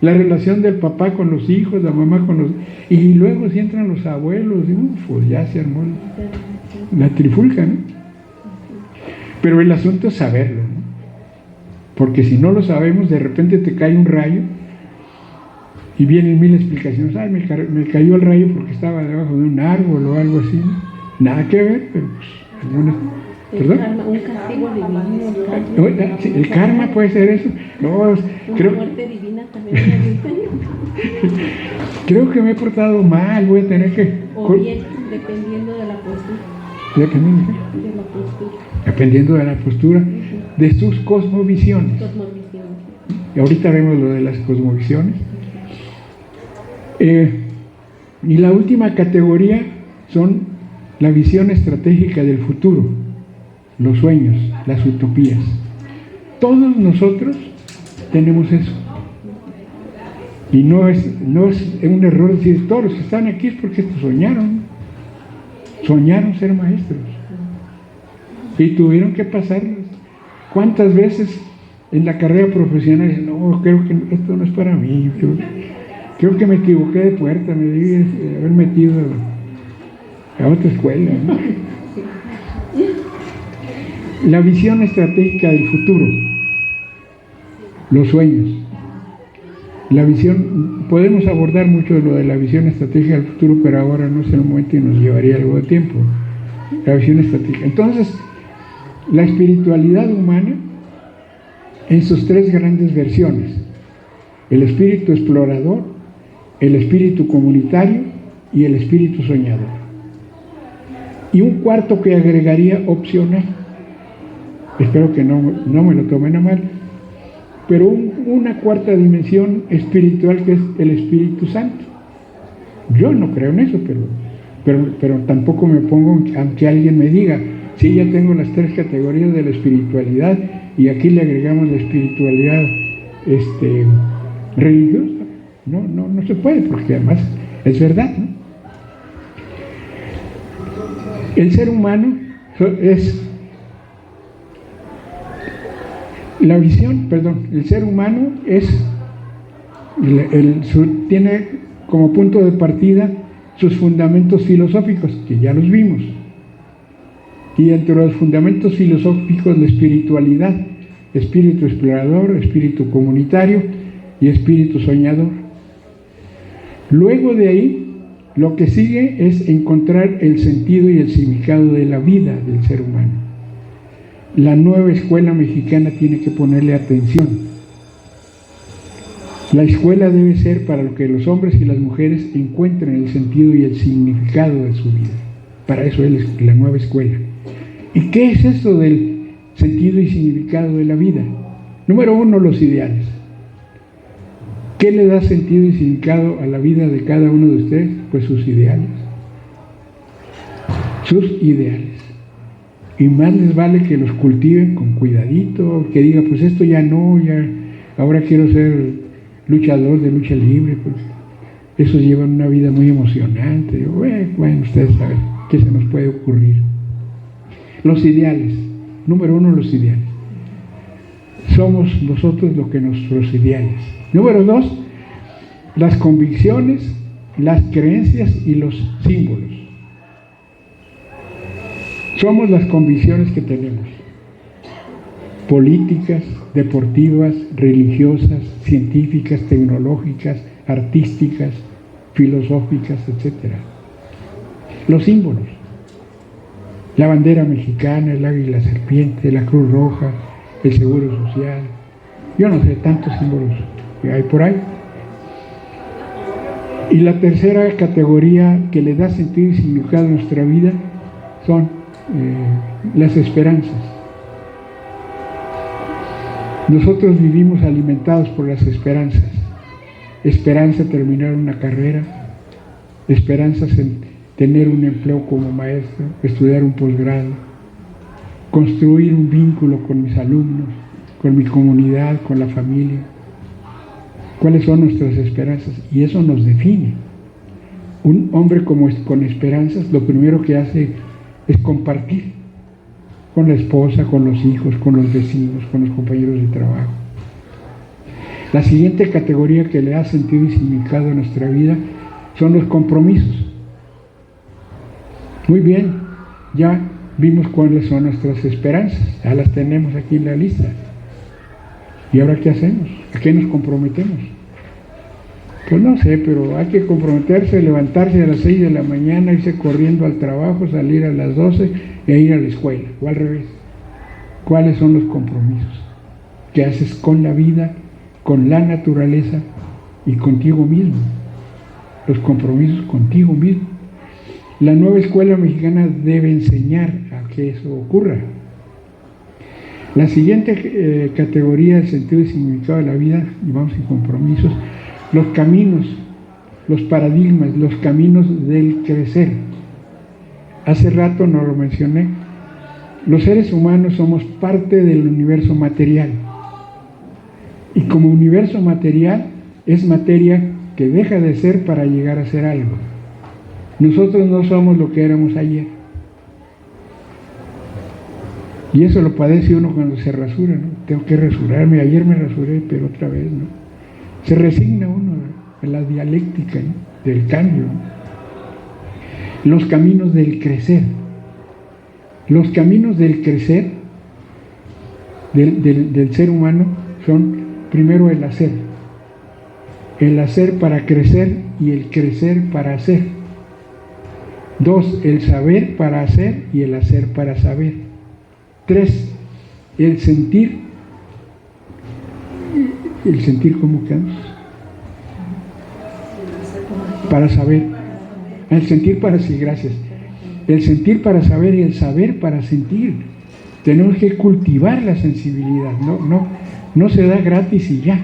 la relación del papá con los hijos, la mamá con los... Y luego si entran los abuelos, pues ya se armó la trifulca, ¿no? Pero el asunto es saberlo, ¿no? Porque si no lo sabemos, de repente te cae un rayo y vienen mil explicaciones. Ay, me cayó el rayo porque estaba debajo de un árbol o algo así, ¿no? Nada que ver, pero pues algunas... ¿Perdón? Un castigo divino. El karma puede ser eso. No, creo... Una muerte divina también. Creo que me he portado mal, voy a tener que... O bien, dependiendo de la postura. ¿Dependiendo? De la postura. Dependiendo de la postura, de sus cosmovisiones. Cosmovisiones. Y ahorita vemos lo de las cosmovisiones. Y la última categoría son la visión estratégica del futuro, los sueños, las utopías. Todos nosotros tenemos eso. Y no es un error decir, todos los que están aquí es porque estos soñaron ser maestros. Y tuvieron que pasarlos. ¿Cuántas veces en la carrera profesional dicen, no, creo que esto no es para mí, creo que me equivoqué de puerta, me debí haber metido a otra escuela, ¿no? La visión estratégica del futuro, los sueños. La visión, podemos abordar mucho de lo de la visión estratégica del futuro, pero ahora no es el momento y nos llevaría algo de tiempo. La visión estratégica. Entonces, la espiritualidad humana en sus tres grandes versiones: el espíritu explorador, el espíritu comunitario y el espíritu soñador. Y un cuarto que agregaría opcional. Espero que no me lo tomen a mal, pero una cuarta dimensión espiritual que es el Espíritu Santo. Yo no creo en eso, pero tampoco me pongo, aunque alguien me diga, sí, ya tengo las tres categorías de la espiritualidad y aquí le agregamos la espiritualidad religiosa. No se puede, porque además es verdad, ¿no? El ser humano es... La visión, el ser humano tiene como punto de partida sus fundamentos filosóficos, que ya los vimos. Y entre los fundamentos filosóficos, la espiritualidad, espíritu explorador, espíritu comunitario y espíritu soñador. Luego de ahí, lo que sigue es encontrar el sentido y el significado de la vida del ser humano. La nueva escuela mexicana tiene que ponerle atención. La escuela debe ser para lo que los hombres y las mujeres encuentren el sentido y el significado de su vida. Para eso es la nueva escuela. ¿Y qué es eso del sentido y significado de la vida? Número uno, los ideales. ¿Qué le da sentido y significado a la vida de cada uno de ustedes? Pues sus ideales. Sus ideales. Y más les vale que los cultiven con cuidadito, que diga, pues esto ya no, ya ahora quiero ser luchador de lucha libre, pues eso lleva una vida muy emocionante. Bueno, ustedes saben qué se nos puede ocurrir. Los ideales. Número 1, los ideales. Somos nosotros lo que nuestros ideales. Número 2, las convicciones, las creencias y los símbolos. Somos las convicciones que tenemos, políticas, deportivas, religiosas, científicas, tecnológicas, artísticas, filosóficas, etc. Los símbolos, la bandera mexicana, el águila serpiente, la Cruz Roja, el Seguro Social, yo no sé, tantos símbolos que hay por ahí. Y la tercera categoría que le da sentido y significado a nuestra vida son las esperanzas. Nosotros vivimos alimentados por las esperanzas. Esperanza terminar una carrera, esperanzas en tener un empleo como maestro, estudiar un posgrado, construir un vínculo con mis alumnos, con mi comunidad, con la familia. ¿Cuáles son nuestras esperanzas? Y eso nos define. Un hombre con esperanzas, lo primero que hace es compartir con la esposa, con los hijos, con los vecinos, con los compañeros de trabajo. La siguiente categoría que le da sentido y significado a nuestra vida son los compromisos. Muy bien, ya vimos cuáles son nuestras esperanzas, ya las tenemos aquí en la lista. ¿Y ahora qué hacemos? ¿A qué nos comprometemos? Pues no sé, pero hay que comprometerse, levantarse a las 6 de la mañana, irse corriendo al trabajo, salir a las 12 e ir a la escuela, o al revés. ¿Cuáles son los compromisos que haces con la vida, con la naturaleza y contigo mismo? Los compromisos contigo mismo. La nueva escuela mexicana debe enseñar a que eso ocurra. La siguiente categoría de sentido y significado de la vida, y vamos en compromisos, los caminos, los paradigmas, los caminos del crecer. Hace rato no lo mencioné. Los seres humanos somos parte del universo material. Y como universo material es materia que deja de ser para llegar a ser algo. Nosotros no somos lo que éramos ayer. Y eso lo padece uno cuando se rasura, ¿no? Tengo que rasurarme, ayer me rasuré, pero otra vez, ¿no? Se resigna uno a la dialéctica, ¿no?, del cambio, ¿no? Los caminos del crecer. Los caminos del crecer del ser humano son primero el hacer para crecer y el crecer para hacer. 2, el saber para hacer y el hacer para saber. 3, el sentir. El sentir como que para saber. El sentir para sí, gracias. El sentir para saber y el saber para sentir. Tenemos que cultivar la sensibilidad, no se da gratis y ya.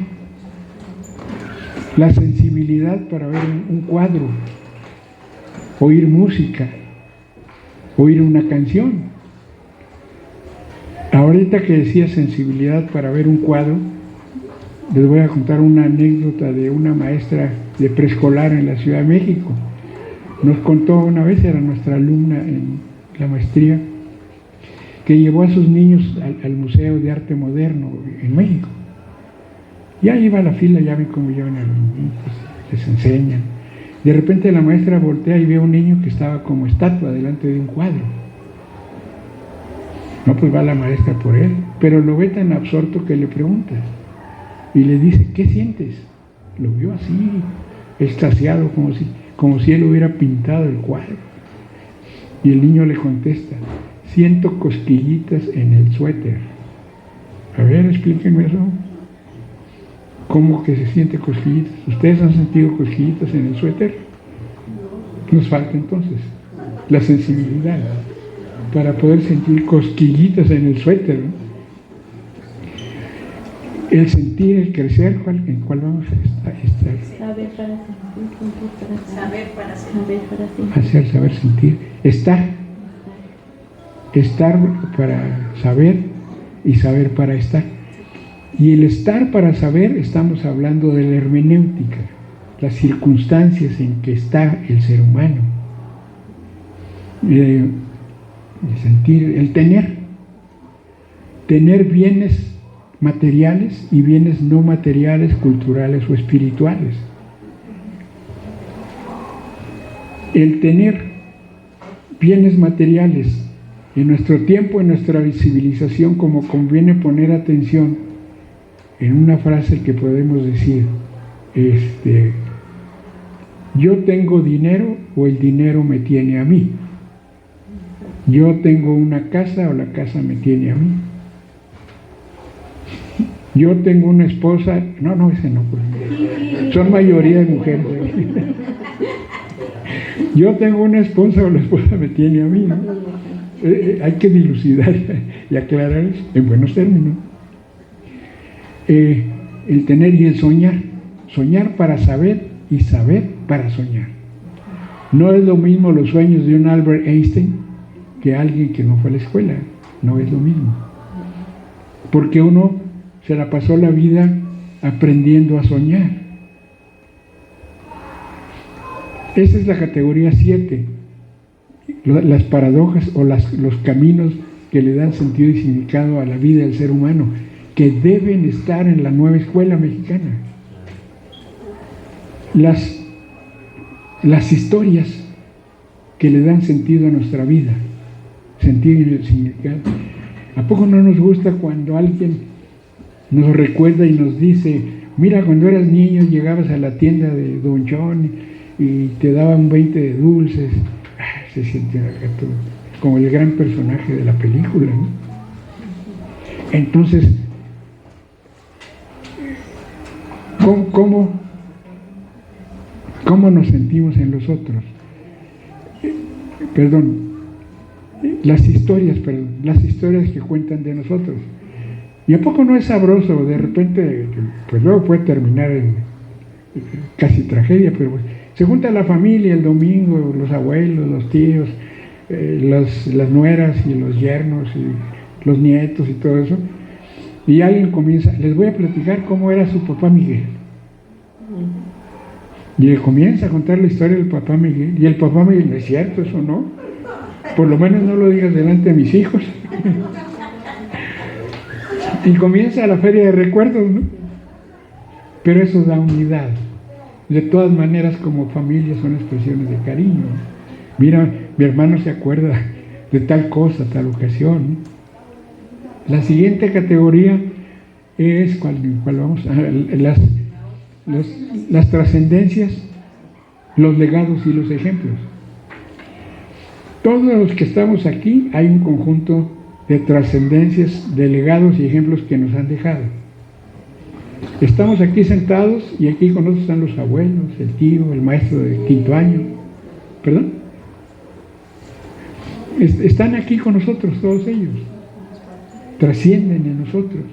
La sensibilidad para ver un cuadro, oír música, oír una canción. Ahorita que decía sensibilidad para ver un cuadro, les voy a contar una anécdota de una maestra de preescolar en la Ciudad de México. Nos contó una vez, era nuestra alumna en la maestría, que llevó a sus niños al Museo de Arte Moderno en México. Ya iba a la fila, ya ven cómo llevan a los niños, les enseñan. De repente la maestra voltea y ve a un niño que estaba como estatua delante de un cuadro. No, pues va la maestra por él, pero lo ve tan absorto que le pregunta y le dice, ¿qué sientes? Lo vio así, extasiado, como si él hubiera pintado el cuadro. Y el niño le contesta, siento cosquillitas en el suéter. A ver, explíquenme eso. ¿Cómo que se siente cosquillitas? ¿Ustedes han sentido cosquillitas en el suéter? Nos falta entonces la sensibilidad para poder sentir cosquillitas en el suéter, ¿no? El sentir, el crecer, ¿en cuál vamos a estar? Saber para sentir. Hacer, saber, sentir. Estar. Estar para saber y saber para estar. Y el estar para saber, estamos hablando de la hermenéutica, las circunstancias en que está el ser humano. El sentir, el tener bienes materiales y bienes no materiales, culturales o espirituales. El tener bienes materiales en nuestro tiempo, en nuestra civilización, como conviene poner atención en una frase que podemos decir, yo tengo dinero o el dinero me tiene a mí. Yo tengo una casa o la casa me tiene a mí. Yo tengo una esposa, ese no, pues, son mayoría de mujeres. Yo tengo una esposa o la esposa me tiene a mí, ¿no? Hay que dilucidar y aclarar eso en buenos términos. El tener y el soñar para saber y saber para soñar. No es lo mismo los sueños de un Albert Einstein que alguien que no fue a la escuela, no es lo mismo. Porque uno se la pasó la vida aprendiendo a soñar. Esa es la categoría 7, las paradojas o los caminos que le dan sentido y significado a la vida del ser humano, que deben estar en la nueva escuela mexicana. Las historias que le dan sentido a nuestra vida, sentido y significado. ¿A poco no nos gusta cuando alguien nos recuerda y nos dice, mira, cuando eras niño llegabas a la tienda de Don John y te daban 20 de dulces? Se siente como el gran personaje de la película, ¿no? Entonces, ¿cómo nos sentimos en los otros? Las historias que cuentan de nosotros. ¿Y a poco no es sabroso? De repente, pues luego puede terminar en casi tragedia, pero se junta la familia el domingo, los abuelos, los tíos, las nueras y los yernos y los nietos y todo eso, y alguien comienza, les voy a platicar cómo era su papá Miguel. Y él comienza a contar la historia del papá Miguel, y el papá Miguel, no es cierto, eso no, por lo menos no lo digas delante de mis hijos. Y comienza la feria de recuerdos, ¿no? Pero eso da unidad. De todas maneras, como familia son expresiones de cariño. Mira, mi hermano se acuerda de tal cosa, tal ocasión, ¿no? La siguiente categoría es, ¿cuál vamos? Las trascendencias, los legados y los ejemplos. Todos los que estamos aquí hay un conjunto de trascendencias, de legados y ejemplos que nos han dejado. Estamos aquí sentados y aquí con nosotros están los abuelos, el tío, el maestro de quinto año. ¿Perdón? Están aquí con nosotros todos ellos. Trascienden en nosotros.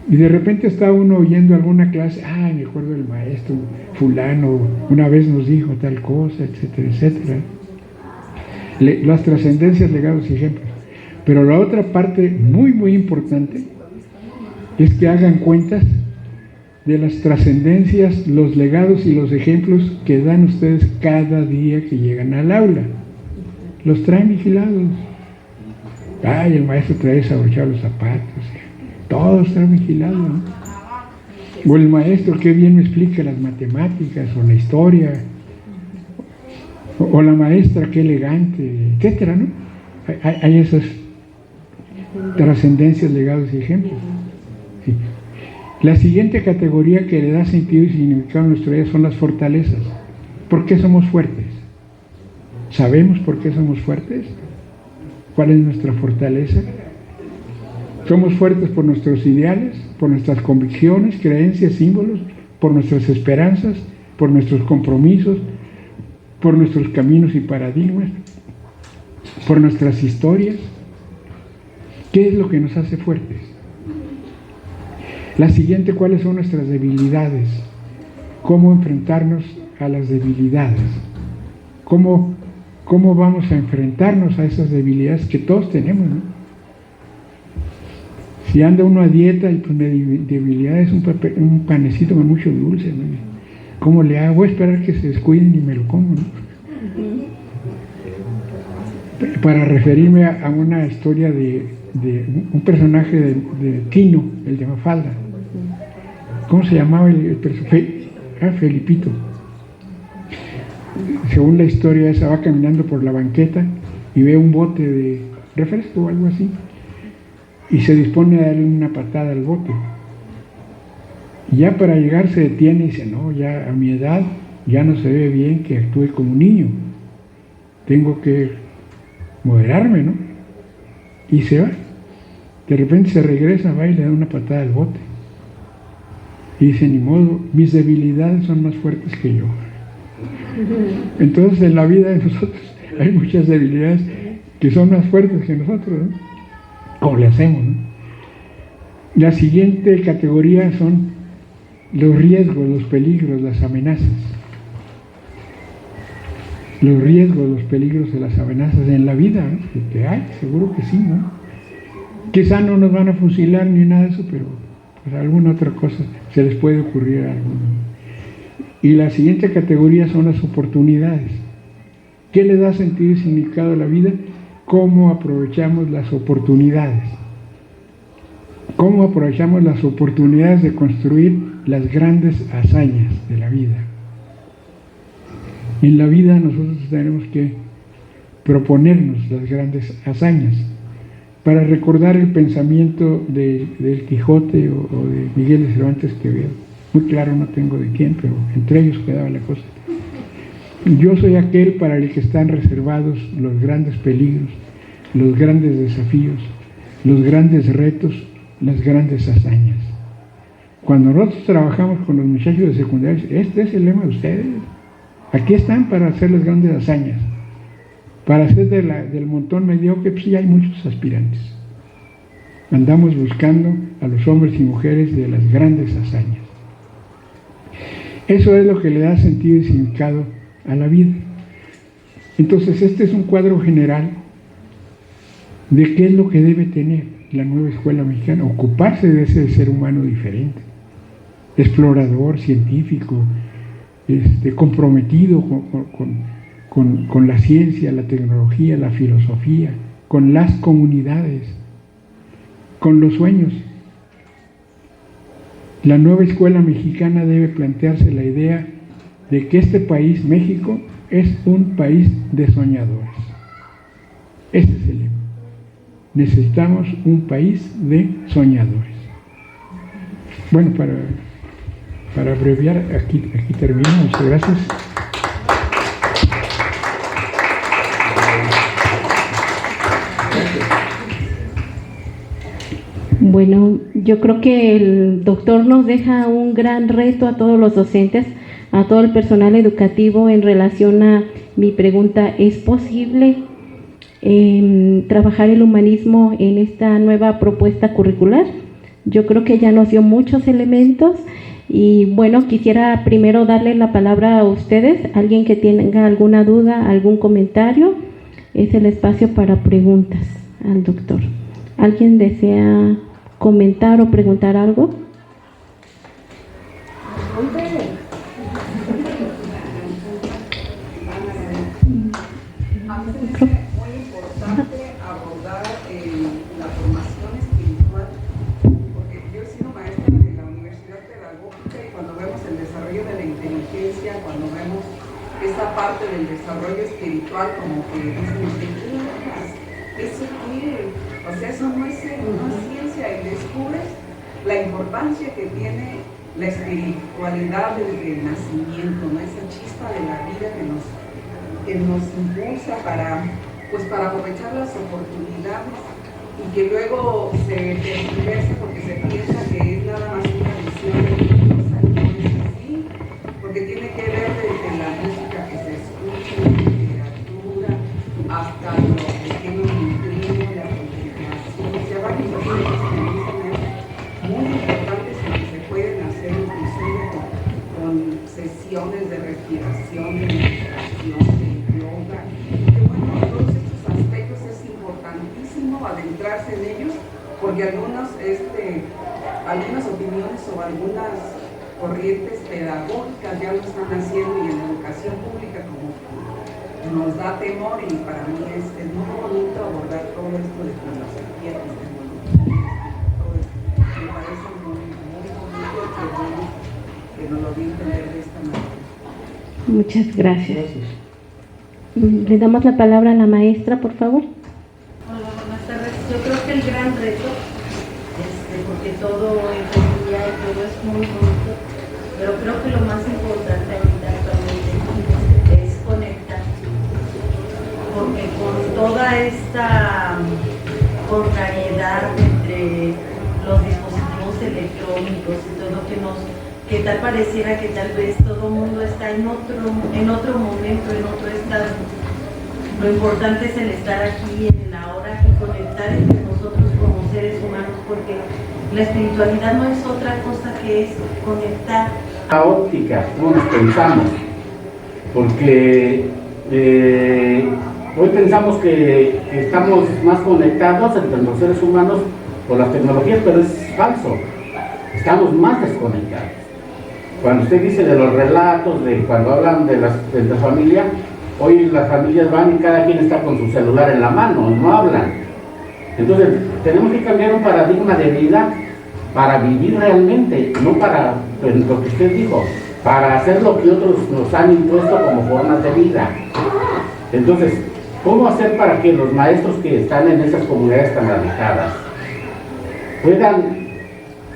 Y de repente está uno oyendo alguna clase, me acuerdo del maestro fulano, una vez nos dijo tal cosa, etcétera, etcétera. Las trascendencias, legados y ejemplos. Pero la otra parte muy, muy importante es que hagan cuentas de las trascendencias, los legados y los ejemplos que dan ustedes cada día que llegan al aula. Los traen vigilados. El maestro trae desabrochados los zapatos. Todos están vigilados, ¿no? O el maestro, qué bien me explica las matemáticas o la historia. O la maestra, qué elegante, etcétera, ¿no? Hay esas trascendencias, legados y ejemplos. Sí. La siguiente categoría que le da sentido y significado a nuestra vida son las fortalezas. ¿Por qué somos fuertes? ¿Sabemos por qué somos fuertes? ¿Cuál es nuestra fortaleza? Somos fuertes por nuestros ideales, por nuestras convicciones, creencias, símbolos, por nuestras esperanzas, por nuestros compromisos, por nuestros caminos y paradigmas, por nuestras historias. ¿Qué es lo que nos hace fuertes? La siguiente, ¿cuáles son nuestras debilidades? ¿Cómo enfrentarnos a las debilidades? ¿Cómo vamos a enfrentarnos a esas debilidades que todos tenemos, ¿no? Si anda uno a dieta y pues mi debilidad es un panecito con mucho dulce, ¿no? ¿Cómo le hago? Voy a esperar que se descuiden y me lo como, ¿no? Para referirme a una historia de un personaje de Quino, el de Mafalda. ¿Cómo se llamaba el personaje? Felipito. Según la historia esa, va caminando por la banqueta y ve un bote de refresco o algo así y se dispone a darle una patada al bote. Y ya para llegar se detiene y dice, no, ya a mi edad ya no se ve bien que actúe como un niño, tengo que moderarme, ¿no? Y se va. De repente se regresa, va y le da una patada al bote y dice, ni modo, mis debilidades son más fuertes que yo. Entonces en la vida de nosotros hay muchas debilidades que son más fuertes que nosotros, ¿no? ¿Cómo le hacemos, no? La siguiente categoría son los riesgos, los peligros, las amenazas. Los riesgos, los peligros y las amenazas en la vida, ¿no? Que hay, seguro que sí, ¿no? Quizá no nos van a fusilar ni nada de eso, pero pues alguna otra cosa se les puede ocurrir a alguno. Y la siguiente categoría son las oportunidades. ¿Qué le da sentido y significado a la vida? ¿Cómo aprovechamos las oportunidades? ¿Cómo aprovechamos las oportunidades de construir las grandes hazañas de la vida? En la vida nosotros tenemos que proponernos las grandes hazañas. Para recordar el pensamiento del Quijote o de Miguel de Cervantes, que veo muy claro, no tengo de quién, pero entre ellos quedaba la cosa. Yo soy aquel para el que están reservados los grandes peligros, los grandes desafíos, los grandes retos, las grandes hazañas. Cuando nosotros trabajamos con los muchachos de secundaria, este es el lema de ustedes. Aquí están para hacer las grandes hazañas. Para hacer del montón mediocre, pues ya hay muchos aspirantes. Andamos buscando a los hombres y mujeres de las grandes hazañas. Eso es lo que le da sentido y significado a la vida. Entonces, este es un cuadro general de qué es lo que debe tener la nueva escuela mexicana, ocuparse de ese ser humano diferente, explorador, científico, comprometido con la ciencia, la tecnología, la filosofía, con las comunidades, con los sueños. La nueva escuela mexicana debe plantearse la idea de que este país, México, es un país de soñadores. Este es el lema. Necesitamos un país de soñadores. Bueno, para abreviar, aquí termino. Muchas gracias. Bueno, yo creo que el doctor nos deja un gran reto a todos los docentes, a todo el personal educativo en relación a mi pregunta: ¿es posible trabajar el humanismo en esta nueva propuesta curricular? Yo creo que ya nos dio muchos elementos y bueno, quisiera primero darle la palabra a ustedes. Alguien que tenga alguna duda, algún comentario, es el espacio para preguntas al doctor. ¿Alguien desea comentar o preguntar algo? Muy importante abordar la formación espiritual, porque yo he sido maestra de la Universidad Pedagógica y cuando vemos el desarrollo de la inteligencia, cuando vemos esa parte del desarrollo espiritual, como que dicen, ¿eso qué? O sea, eso no es ciencia, y descubres la importancia que tiene la espiritualidad desde el nacimiento, ¿no? Esa chispa de la vida que nos impulsa para aprovechar las oportunidades y que luego se tergiversa porque se piensa que es nada más una visión religiosa, y no es así, porque tiene que ver desde la música que se escucha, la literatura, hasta los pequeños nutrientes, la contemplación, o sea, varios aspectos que me dicen muy importantes en de meditación, de yoga, que bueno, todos estos aspectos es importantísimo adentrarse en ellos, porque algunas opiniones o algunas corrientes pedagógicas ya lo están haciendo, y en la educación pública como nos da temor, y para mí es muy bonito abordar todo esto de filosofía, todo esto. Me parece muy bonito que nos lo di a entender de esta manera. Muchas gracias. Le damos la palabra a la maestra, por favor. Hola, buenas tardes. Yo creo que el gran reto, porque todo en familia y todo es muy bonito, pero creo que lo más importante ahorita actualmente es conectar, porque con toda esta contrariedad entre los dispositivos electrónicos y todo que tal pareciera que tal vez todo el mundo está en otro momento, en otro estado. Lo importante es el estar aquí, en el ahora, y conectar entre nosotros como seres humanos, porque la espiritualidad no es otra cosa que es conectar. La óptica, cómo nos pensamos, porque hoy pensamos que estamos más conectados entre los seres humanos por las tecnologías, pero es falso, estamos más desconectados. Cuando usted dice de los relatos, de cuando hablan de la familia, hoy las familias van y cada quien está con su celular en la mano, no hablan. Entonces tenemos que cambiar un paradigma de vida para vivir realmente, no para, pues, lo que usted dijo, para hacer lo que otros nos han impuesto como formas de vida. Entonces, ¿cómo hacer para que los maestros que están en esas comunidades tan alejadas puedan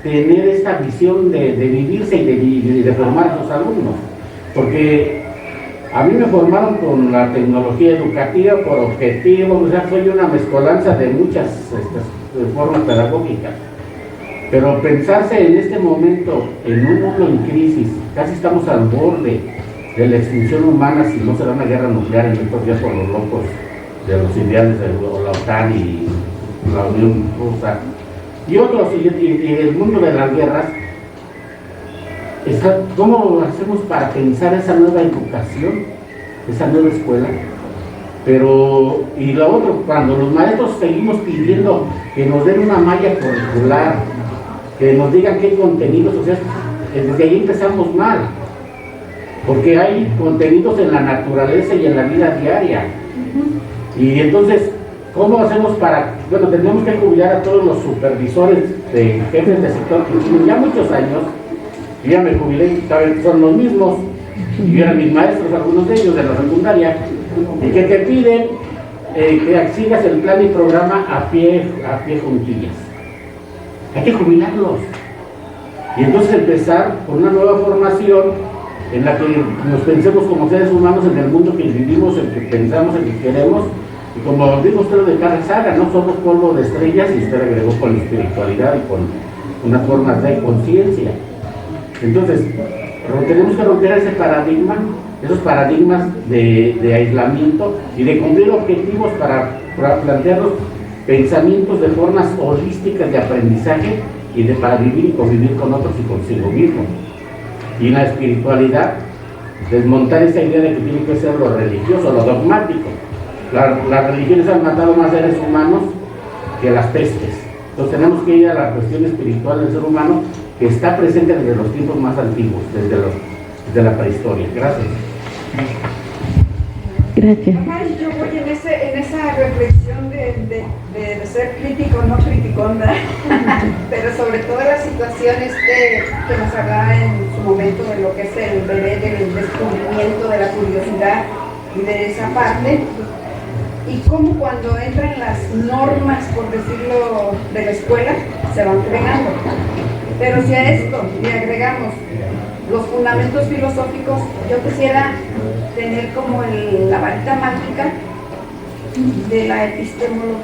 tener esta visión de vivirse y de formar a sus alumnos? Porque a mí me formaron con la tecnología educativa por objetivo, o sea, soy una mezcolanza de muchas formas pedagógicas. Pero pensarse en este momento en un mundo en crisis, casi estamos al borde de la extinción humana si no se da una guerra nuclear en estos días por los locos de los ideales de la OTAN y la Unión Rusa y otros, y el mundo de las guerras. ¿Cómo hacemos para pensar esa nueva educación, esa nueva escuela? Pero, y lo otro, cuando los maestros seguimos pidiendo que nos den una malla curricular, que nos digan qué contenidos, o sea, desde ahí empezamos mal, porque hay contenidos en la naturaleza y en la vida diaria. Y entonces, ¿cómo hacemos para, bueno, tenemos que jubilar a todos los supervisores de jefes de sector que tienen ya muchos años? Yo ya me jubilé, son los mismos, y eran mis maestros, algunos de ellos de la secundaria, y que te piden que sigas el plan y programa a pie juntillas. Hay que jubilarlos. Y entonces empezar con una nueva formación en la que nos pensemos como seres humanos en el mundo que vivimos, en que pensamos, en que queremos. Y como dijo usted de Carl Sagan, no somos polvo de estrellas, y usted agregó con la espiritualidad y con unas formas de conciencia. Entonces, tenemos que romper ese paradigma, esos paradigmas de aislamiento y de cumplir objetivos para plantearnos pensamientos de formas holísticas de aprendizaje y para vivir y convivir con otros y consigo mismo. Y en la espiritualidad, desmontar esa idea de que tiene que ser lo religioso, lo dogmático. Las religiones han matado más seres humanos que las pestes. Entonces tenemos que ir a la cuestión espiritual del ser humano, que está presente desde los tiempos más antiguos, desde la prehistoria. Gracias. Gracias. Yo voy en esa reflexión de ser crítico, no criticón, ¿verdad? Pero sobre todo la situación que nos hablaba en su momento de lo que es el bebé, del descubrimiento, de la curiosidad y de esa parte. Y cómo cuando entran las normas, por decirlo, de la escuela, se van fregando. Pero si a esto le agregamos los fundamentos filosóficos, yo quisiera tener como la varita mágica de la epistemología.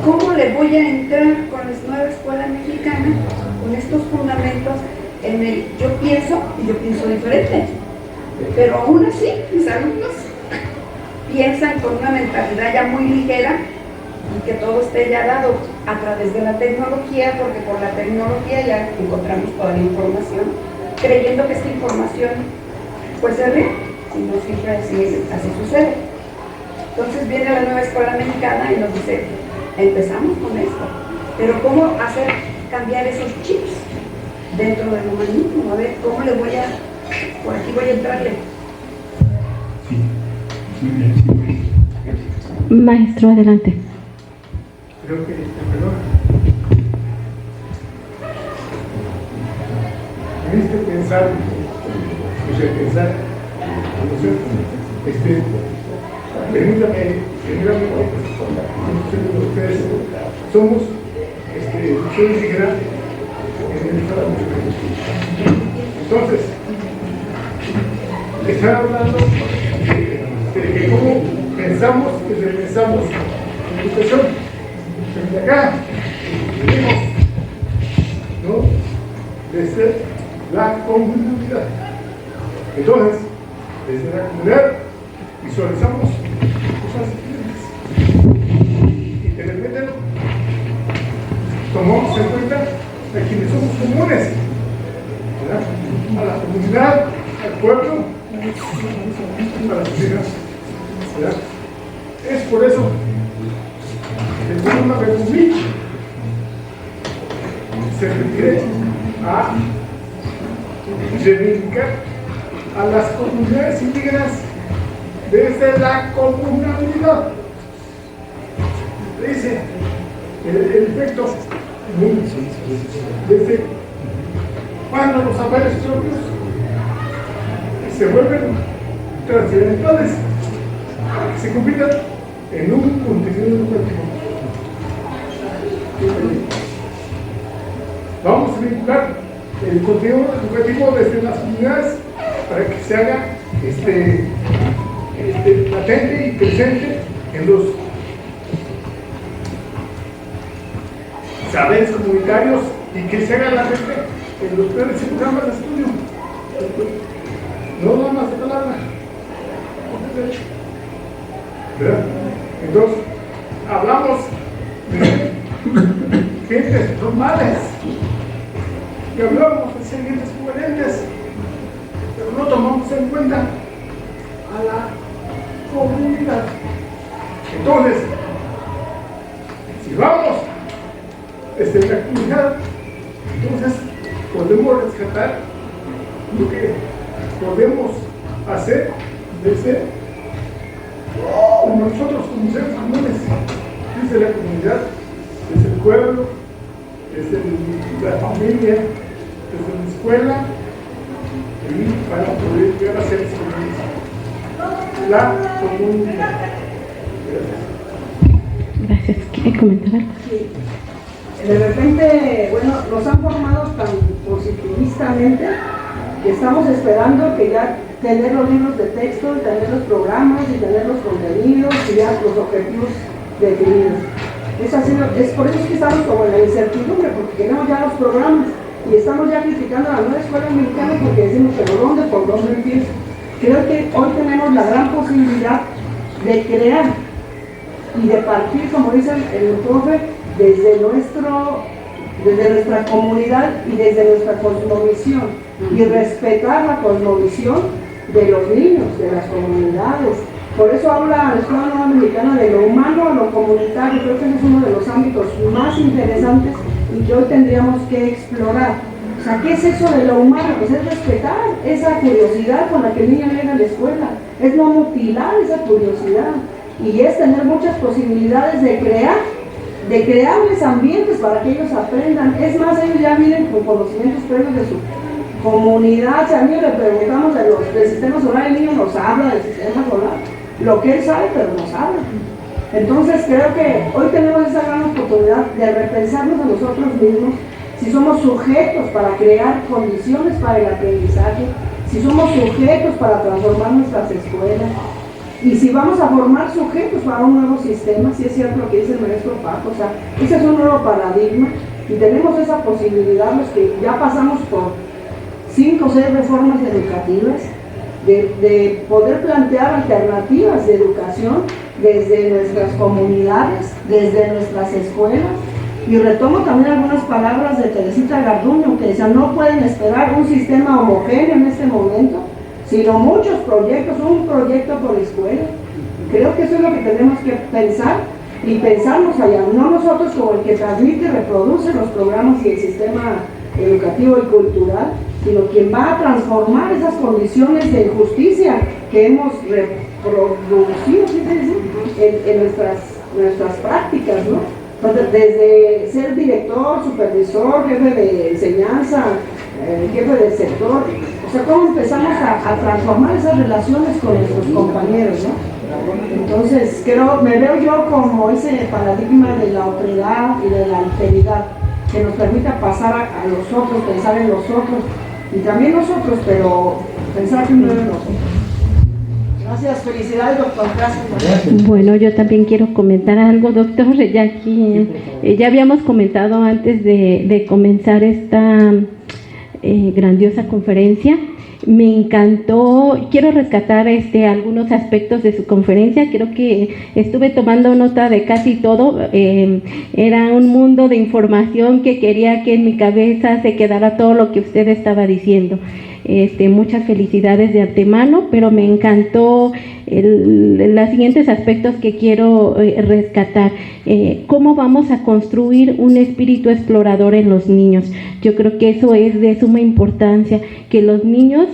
¿Cómo le voy a entrar con la nueva escuela mexicana, con estos fundamentos en el yo pienso diferente? Pero aún así, mis alumnos piensan con una mentalidad ya muy ligera y que todo esté ya dado a través de la tecnología, porque por la tecnología ya encontramos toda la información, creyendo que esta información pues se ríe, si no siempre así sucede. Entonces viene la nueva escuela mexicana y nos dice, empezamos con esto, pero ¿cómo hacer cambiar esos chips dentro del humanismo? A ver, ¿cómo le voy a, por aquí voy a entrarle? Maestro, adelante. Creo que perdón. Tienes que pensar, permítame, ustedes somos, yo ni siquiera en el Estado de México. Entonces, están hablando de que cómo pensamos que pensamos en educación. De acá, venimos, ¿no? Desde la comunidad. Entonces, desde la comunidad visualizamos cosas diferentes. Y de repente tomamos en cuenta a quienes somos comunes, ¿verdad? A la comunidad, al pueblo, a la sociedad, ¿verdad? Es por eso que una república se refiere a reivindicar a las comunidades indígenas desde la comunalidad. Dice el efecto desde cuando los saberes propios se vuelven trascendentales, se convierten en un contenido educativo. Vamos a vincular el contenido educativo desde las comunidades para que se haga latente y presente en los saberes comunitarios y que se haga latente en los planes y programas de estudio. No nada más de palabra. ¿Verdad? Entonces, hablamos de gentes normales, que hablamos de ser gentes coherentes, pero no tomamos en cuenta a la comunidad. Entonces, si vamos desde la comunidad, entonces podemos rescatar lo que podemos hacer desde como nosotros como seres comunes, desde la comunidad, desde el pueblo, desde la familia, desde la escuela, y para poder llegar a seres comunes. La comunidad. Gracias. ¿Quiere comentar algo? Sí. De repente, bueno, nos han formado tan positivistamente que estamos esperando que ya tener los libros de texto, tener los programas y tener los contenidos y ya los objetivos definidos. Es por eso que estamos como en la incertidumbre, porque tenemos ya los programas y estamos ya criticando a la nueva escuela mexicana porque decimos, pero ¿dónde? ¿Por dónde empiezo? Creo que hoy tenemos la gran posibilidad de crear y de partir, como dice el profe, desde nuestra comunidad y desde nuestra cosmovisión, y respetar la cosmovisión de los niños, de las comunidades. Por eso habla la Escuela Nueva Mexicana de lo humano a lo comunitario. Creo que ese es uno de los ámbitos más interesantes y que hoy tendríamos que explorar. O sea, ¿qué es eso de lo humano? Pues es respetar esa curiosidad con la que el niño llega a la escuela, es no mutilar esa curiosidad, y es tener muchas posibilidades de crearles ambientes para que ellos aprendan. Es más, ellos ya vienen con conocimientos previos de su comunidad. Si a mí le preguntamos del sistema solar, el niño nos habla del sistema solar, lo que él sabe, pero nos habla. Entonces creo que hoy tenemos esa gran oportunidad de repensarnos a nosotros mismos, si somos sujetos para crear condiciones para el aprendizaje, si somos sujetos para transformar nuestras escuelas, y si vamos a formar sujetos para un nuevo sistema. Si es cierto lo que dice el maestro Paco, o sea, ese es un nuevo paradigma, y tenemos esa posibilidad los que ya pasamos por 5 o 6 reformas educativas, de poder plantear alternativas de educación desde nuestras comunidades, desde nuestras escuelas. Y retomo también algunas palabras de Teresita Garduño, que decía, no pueden esperar un sistema homogéneo en este momento, sino muchos proyectos, un proyecto por escuela. Creo que eso es lo que tenemos que pensar y pensarnos allá, no nosotros como el que transmite y reproduce los programas y el sistema educativo y cultural, sino quien va a transformar esas condiciones de injusticia que hemos reproducido en nuestras prácticas, ¿no? Entonces, desde ser director, supervisor, jefe de enseñanza, jefe del sector, o sea, cómo empezamos a transformar esas relaciones con nuestros compañeros, ¿no? Entonces, me veo yo como ese paradigma de la otredad y de la alteridad, que nos permita pasar a los otros, pensar en los otros, y también nosotros, pero pensar primero en nosotros. Gracias, felicidades, doctor. Gracias. Bueno, yo también quiero comentar algo, doctor. Ya aquí, ya habíamos comentado antes de comenzar esta grandiosa conferencia. Me encantó, quiero rescatar algunos aspectos de su conferencia. Creo que estuve tomando nota de casi todo. Era un mundo de información que quería que en mi cabeza se quedara todo lo que usted estaba diciendo. Muchas felicidades de antemano, pero me encantó los siguientes aspectos que quiero rescatar. ¿Cómo vamos a construir un espíritu explorador en los niños? Yo creo que eso es de suma importancia, que los niños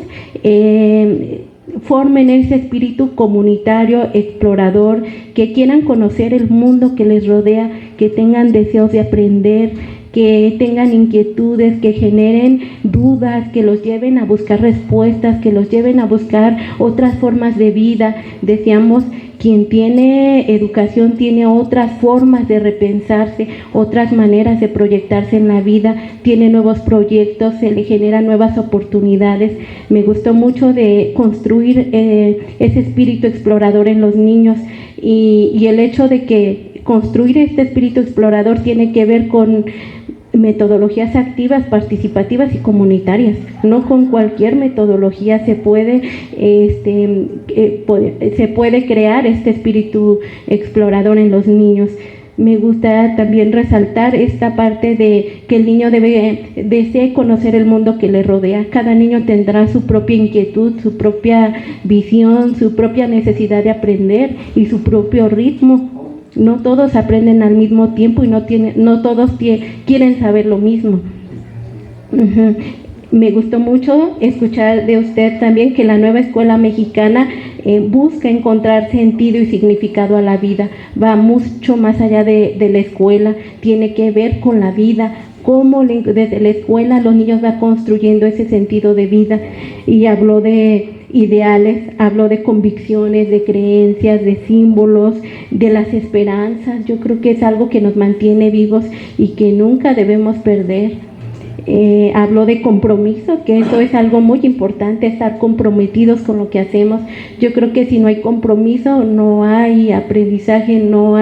formen ese espíritu comunitario, explorador, que quieran conocer el mundo que les rodea, que tengan deseos de aprender, que tengan inquietudes, que generen dudas, que los lleven a buscar respuestas, que los lleven a buscar otras formas de vida. Decíamos, quien tiene educación tiene otras formas de repensarse, otras maneras de proyectarse en la vida, tiene nuevos proyectos, se le generan nuevas oportunidades. Me gustó mucho de construir ese espíritu explorador en los niños, y el hecho de que construir este espíritu explorador tiene que ver con metodologías activas, participativas y comunitarias. No con cualquier metodología se puede crear este espíritu explorador en los niños. Me gusta también resaltar esta parte de que el niño desee conocer el mundo que le rodea. Cada niño tendrá su propia inquietud, su propia visión, su propia necesidad de aprender y su propio ritmo. No todos aprenden al mismo tiempo y no todos quieren saber lo mismo. Me gustó mucho escuchar de usted también que la nueva escuela mexicana busca encontrar sentido y significado a la vida. Va mucho más allá de la escuela, tiene que ver con la vida, cómo desde la escuela los niños van construyendo ese sentido de vida. Y habló de ideales, habló de convicciones, de creencias, de símbolos, de las esperanzas. Yo creo que es algo que nos mantiene vivos y que nunca debemos perder. Habló de compromiso, que eso es algo muy importante, estar comprometidos con lo que hacemos. Yo creo que si no hay compromiso, no hay aprendizaje, no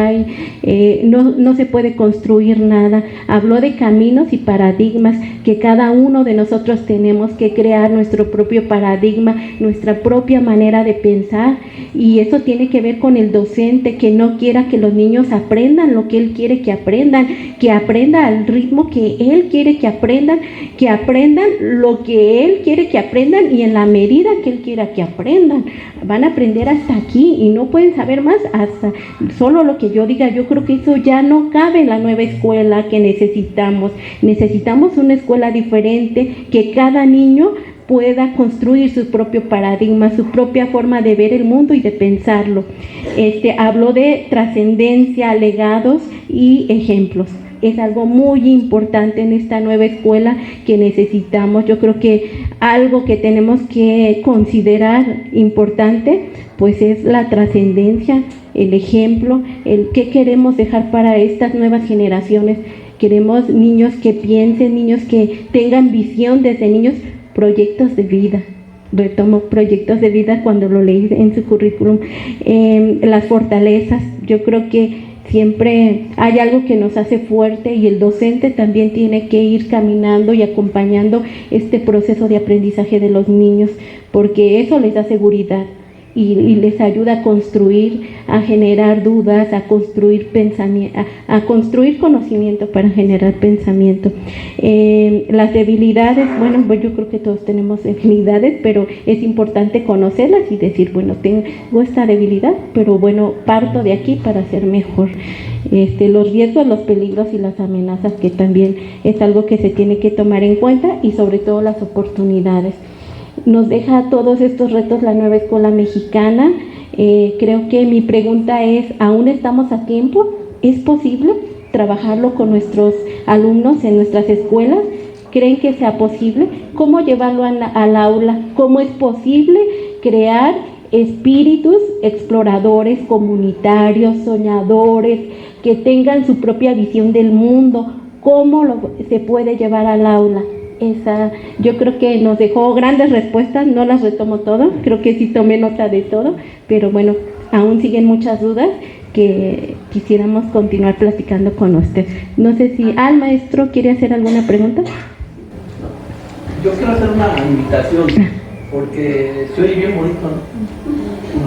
se puede construir nada. Habló de caminos y paradigmas, que cada uno de nosotros tenemos que crear nuestro propio paradigma, nuestra propia manera de pensar, y eso tiene que ver con el docente, que no quiera que los niños aprendan lo que él quiere que aprendan al ritmo que él quiere que aprendan lo que él quiere que aprendan y en la medida que él quiera que aprendan. Van a aprender hasta aquí y no pueden saber más hasta solo lo que yo diga. Yo creo que eso ya no cabe en la nueva escuela que necesitamos. Necesitamos una escuela diferente, que cada niño pueda construir su propio paradigma, su propia forma de ver el mundo y de pensarlo. Habló de trascendencia, legados y ejemplos. Es algo muy importante en esta nueva escuela que necesitamos. Yo creo que algo que tenemos que considerar importante, pues es la trascendencia, el ejemplo, el qué queremos dejar para estas nuevas generaciones. Queremos niños que piensen, niños que tengan visión desde niños, proyectos de vida. Retomo proyectos de vida cuando lo leí en su currículum. Las fortalezas, yo creo que siempre hay algo que nos hace fuerte y el docente también tiene que ir caminando y acompañando este proceso de aprendizaje de los niños, porque eso les da seguridad. y les ayuda a construir, a generar dudas, a construir pensamiento, a construir conocimiento para generar pensamiento. Las debilidades, bueno, pues yo creo que todos tenemos debilidades, pero es importante conocerlas y decir, bueno, tengo esta debilidad, pero bueno, parto de aquí para ser mejor. Los riesgos, los peligros y las amenazas, que también es algo que se tiene que tomar en cuenta, y sobre todo las oportunidades. Nos deja todos estos retos la nueva escuela mexicana. Creo que mi pregunta es, ¿aún estamos a tiempo? ¿Es posible trabajarlo con nuestros alumnos en nuestras escuelas? ¿Creen que sea posible? ¿Cómo llevarlo al aula? ¿Cómo es posible crear espíritus exploradores, comunitarios, soñadores, que tengan su propia visión del mundo? ¿Cómo se puede llevar al aula? Yo creo que nos dejó grandes respuestas, no las retomo todas, creo que sí tomé nota de todo, pero bueno, aún siguen muchas dudas que quisiéramos continuar platicando con usted. No sé si maestro quiere hacer alguna pregunta. Yo quiero hacer una invitación, porque se oye bien bonito, ¿no?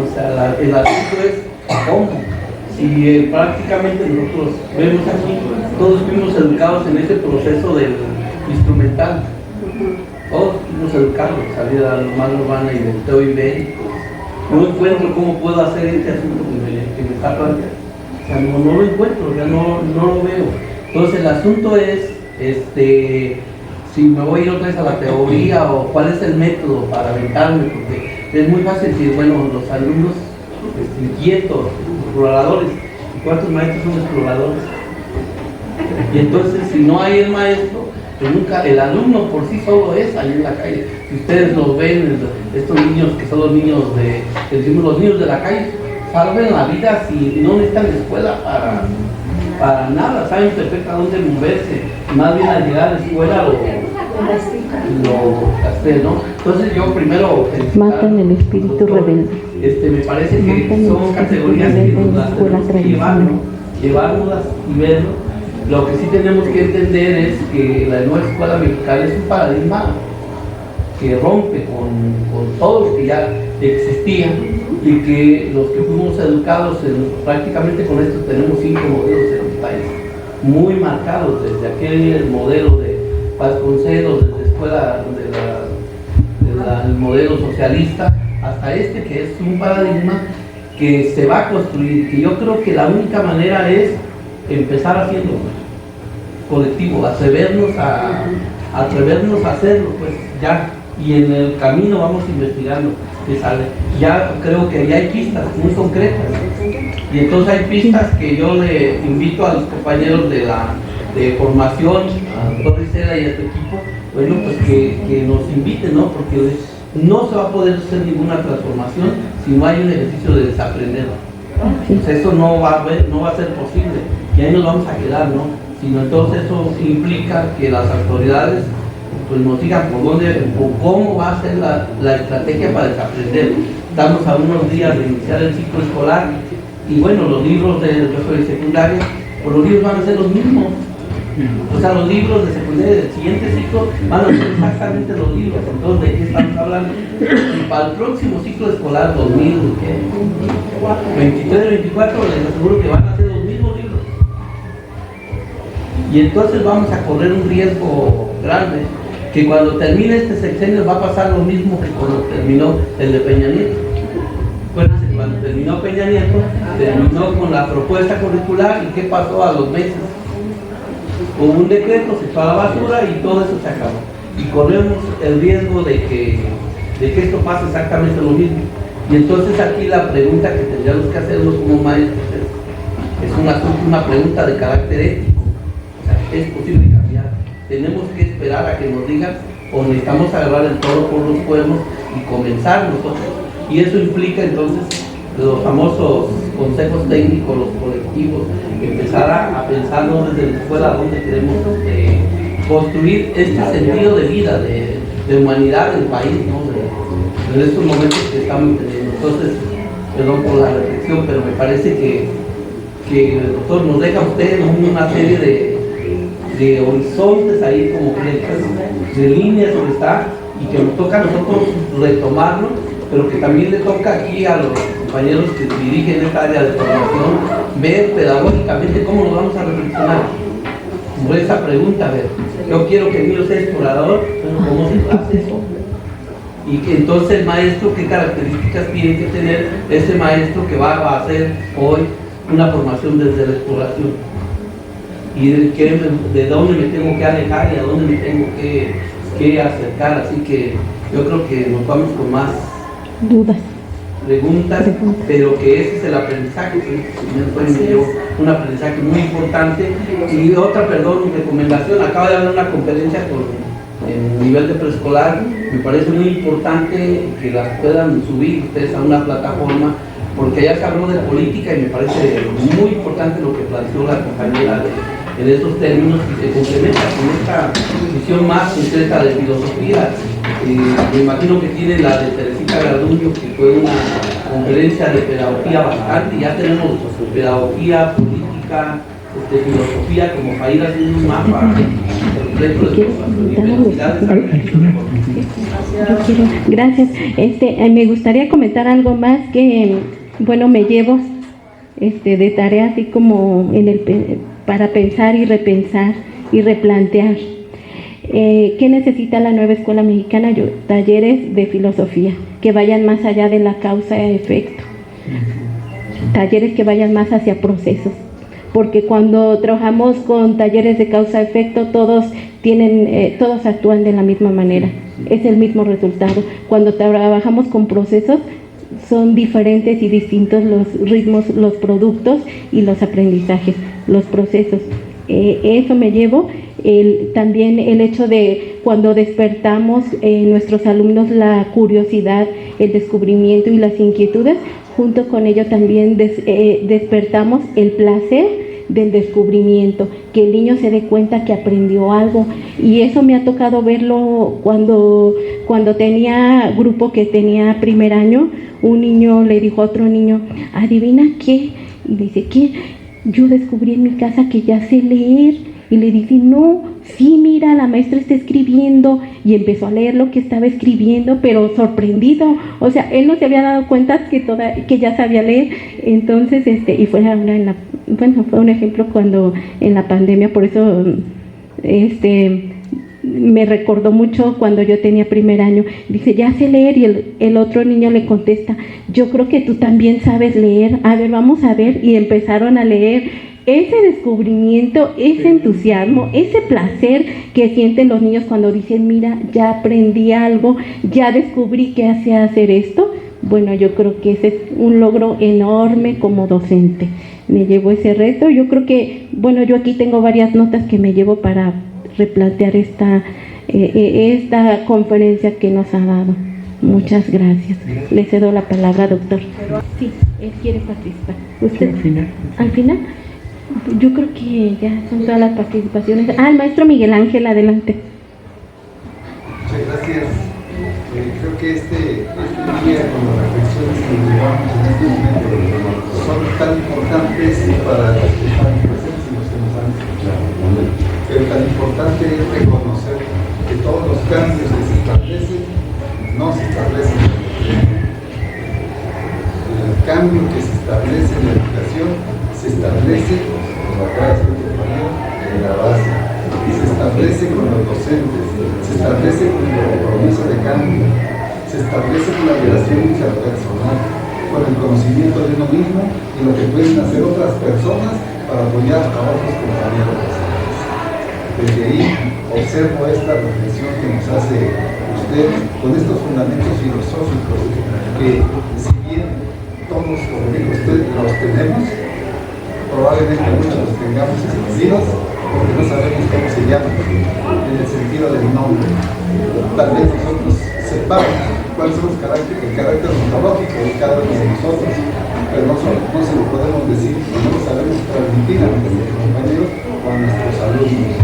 O sea, el asunto es cómo. Si prácticamente nosotros vemos aquí, todos fuimos educados en ese proceso del instrumental, todos fuimos educados, salir a la más urbana y del teo ibérico. No encuentro cómo puedo hacer este asunto que me está planteando. O sea, no lo encuentro, ya no lo veo. Entonces el asunto es, si me voy a ir otra vez a la teoría o cuál es el método para aventarme, porque es muy fácil decir, bueno, los alumnos inquietos, exploradores, ¿y cuántos maestros son exploradores? Y entonces, si no hay el maestro, pues nunca, el alumno por sí solo es ahí en la calle. Si ustedes los ven, estos niños que son los niños decimos los niños de la calle, salven la vida si no necesitan la escuela para nada, saben perfectamente dónde moverse, más bien al llegar a la escuela lo castré, ¿no? Entonces yo primero matan el espíritu rebelde. Me parece que son categorías que nos las tenemos que llevarnos y verlo. Lo que sí tenemos que entender es que la nueva escuela mexicana es un paradigma que rompe con todo lo que ya existía, y que los que fuimos educados prácticamente con esto tenemos 5 modelos en el país, muy marcados, desde aquel modelo de Vasconcelos, desde la escuela del modelo socialista, hasta este que es un paradigma que se va a construir, que yo creo que la única manera es empezar haciendo colectivo, atrevernos a hacerlo, pues ya, y en el camino vamos investigando qué sale. Ya creo que ya hay pistas muy concretas, y entonces hay pistas que yo le invito a los compañeros de formación, a doctor Isela y a tu equipo, bueno, pues que nos inviten, ¿no? Porque no se va a poder hacer ninguna transformación si no hay un ejercicio de desaprender. Pues eso no va a ser posible, y ahí nos vamos a quedar, ¿no? Sino entonces eso implica que las autoridades pues nos digan por dónde o cómo va a ser la estrategia para desaprender. Estamos a unos días de iniciar el ciclo escolar, y bueno, los libros de secundaria, pues los libros van a ser los mismos. O sea, los libros de secundaria del siguiente ciclo van a ser exactamente los libros. Entonces, ¿de qué estamos hablando? Y para el próximo ciclo escolar 2023-24, les aseguro que van a ser los mismos libros. Y entonces vamos a correr un riesgo grande, que cuando termine este sexenio va a pasar lo mismo que cuando terminó el de Peña Nieto. Acuérdense, cuando terminó Peña Nieto, terminó con la propuesta curricular, y ¿qué pasó a los meses? Hubo un decreto, se echó a la basura y todo eso se acabó. Y corremos el riesgo de que esto pase exactamente lo mismo. Y entonces aquí la pregunta que tendríamos que hacernos como maestros es una pregunta de carácter ético. Es posible cambiar, tenemos que esperar a que nos digan, o necesitamos agarrar el toro por los cuernos y comenzar nosotros, y eso implica entonces los famosos consejos técnicos, los colectivos, empezar a pensarnos desde la escuela donde queremos construir este sentido de vida, de humanidad del país, ¿no? En estos momentos que estamos teniendo. Entonces, perdón por la reflexión, pero me parece que el doctor nos deja a ustedes una serie de horizontes ahí como flechas, de líneas donde está, y que nos toca a nosotros retomarlo pero que también le toca aquí a los compañeros que dirigen esta área de formación ver pedagógicamente cómo nos vamos a reflexionar. Como esa pregunta, a ver, yo quiero que el niño sea explorador, pero ¿cómo se hace eso? Y que entonces el maestro, ¿qué características tiene que tener ese maestro que va a hacer hoy una formación desde la exploración? Y de dónde me tengo que alejar y a dónde me tengo que acercar. Así que yo creo que nos vamos con más dudas, preguntas, pero que ese es el aprendizaje, que un aprendizaje muy importante. Y otra, recomendación, acaba de haber una conferencia en nivel de preescolar, me parece muy importante que las puedan subir ustedes a una plataforma, porque ya se habló de política y me parece muy importante lo que planteó la compañera en estos términos y se complementa con esta visión más concreta de filosofía. Me imagino que tiene la de Teresita Garduño, que fue una conferencia de pedagogía bastante, ya tenemos pedagogía, política, filosofía, como para ir haciendo un mapa completo de las universidades. Gracias. Me gustaría comentar algo más que, bueno, me llevo de tarea así como para pensar y repensar y replantear. ¿Qué necesita la nueva escuela mexicana? Talleres de filosofía que vayan más allá de la causa-efecto, talleres que vayan más hacia procesos, porque cuando trabajamos con talleres de causa-efecto todos actúan de la misma manera, es el mismo resultado. Cuando trabajamos con procesos son diferentes y distintos los ritmos, los productos y los aprendizajes, los procesos. Eso me llevo. También el hecho de cuando despertamos nuestros alumnos la curiosidad, el descubrimiento y las inquietudes, junto con ello también despertamos el placer del descubrimiento, que el niño se dé cuenta que aprendió algo. Y eso me ha tocado verlo cuando tenía grupo que tenía primer año. Un niño le dijo a otro niño, ¿adivina qué? Y dice, ¿qué? Yo descubrí en mi casa que ya sé leer. Y le dice, no, sí, mira, la maestra está escribiendo. Y empezó a leer lo que estaba escribiendo, pero sorprendido. O sea, él no se había dado cuenta que ya sabía leer. Entonces, y fue un ejemplo cuando en la pandemia, por eso me recordó mucho cuando yo tenía primer año. Dice, ya sé leer, y el otro niño le contesta, yo creo que tú también sabes leer, a ver, vamos a ver. Y empezaron a leer. Ese descubrimiento, ese entusiasmo, ese placer que sienten los niños cuando dicen, mira, ya aprendí algo, ya descubrí que hacía hacer esto. Bueno, yo creo que ese es un logro enorme como docente. Me llevo ese reto. Yo creo que, bueno, yo aquí tengo varias notas que me llevo para replantear esta conferencia que nos ha dado. Muchas gracias. Le cedo la palabra, doctor. Sí, él quiere participar. ¿Usted? ¿Al final? Yo creo que ya son todas las participaciones. El maestro Miguel Ángel, adelante. Muchas gracias. Creo que este día, con las reflexiones que llevamos en este momento, son tan importantes para los que están presentes y los que nos han escuchado. Pero tan importante es reconocer que todos los cambios que se establecen no se establecen en la educación. El cambio que se establece en la educación se establece, como acaba de decir, en la base, y se establece con los docentes, se establece con el compromiso de cambio, se establece con la relación interpersonal, con el conocimiento de uno mismo y lo que pueden hacer otras personas para apoyar a otros compañeros. Desde ahí observo esta reflexión que nos hace usted con estos fundamentos filosóficos que, si bien todos, como dijo usted, los tenemos, probablemente muchos los tengamos escondidos porque no sabemos cómo se llaman en el sentido del nombre. Tal vez nosotros sepamos cuáles son el carácter ontológico de cada uno de nosotros, pero no se lo podemos decir, no lo sabemos transmitir a nuestros compañeros o a nuestros alumnos.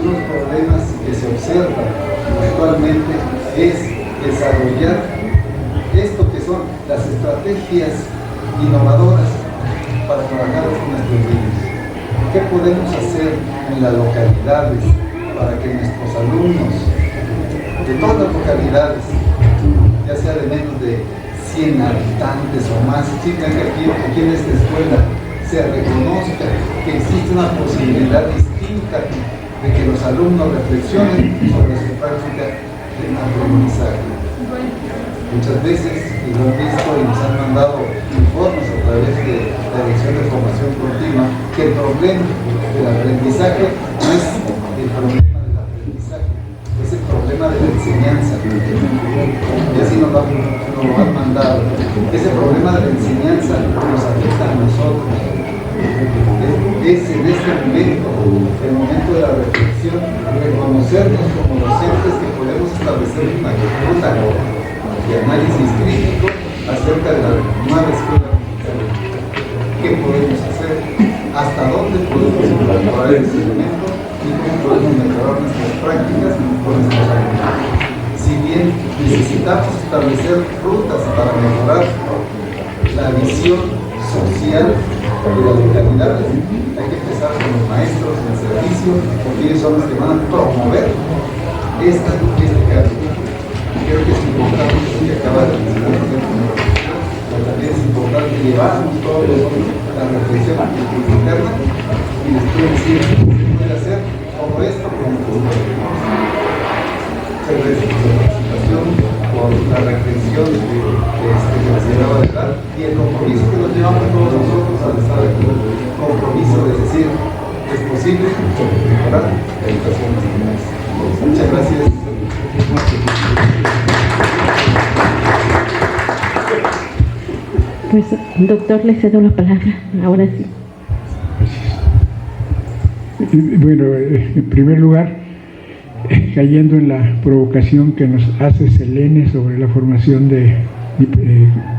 Uno de los problemas que se observan actualmente es desarrollar esto que son las estrategias innovadoras para trabajar con nuestros niños. ¿Qué podemos hacer en las localidades para que nuestros alumnos de todas las localidades ya sea de menos de 100 habitantes o más, significa que aquí en esta escuela se reconozca que existe una posibilidad distinta de que los alumnos reflexionen sobre su práctica de aprendizaje. Muchas veces, y lo han visto y nos han mandado informes a través de la Dirección de Formación Continua, que el problema del aprendizaje no es el problema del aprendizaje, es el problema de la enseñanza. Y así nos lo han mandado. Ese problema de la enseñanza nos afecta a nosotros. Es en este momento, el momento de la reflexión, reconocernos como docentes que podemos establecer una ruta de análisis crítico acerca de la nueva escuela mexicana. ¿Qué podemos hacer? ¿Hasta dónde podemos mejorar ese elemento? ¿Y cómo podemos mejorar nuestras prácticas con nuestros alumnos? Si bien necesitamos establecer rutas para mejorar la visión social de las localidades, hay que empezar con los maestros en servicio, porque ellos son los que van a promover este cambio. Creo que es importante lo que acaba de mencionar, pero también es importante llevarnos todos la reflexión interna y después decir qué se puede hacer todo esto con nuestros alumnos. Muchas gracias por la participación, por la reflexión que les llevaba de dar y el compromiso que nos llevamos todos nosotros al estar aquí. Compromiso de decir que es posible mejorar la educación de los niños. Muchas gracias. Pues, doctor, le cedo la palabra. Ahora sí. Bueno, en primer lugar, cayendo en la provocación que nos hace Selene sobre la formación de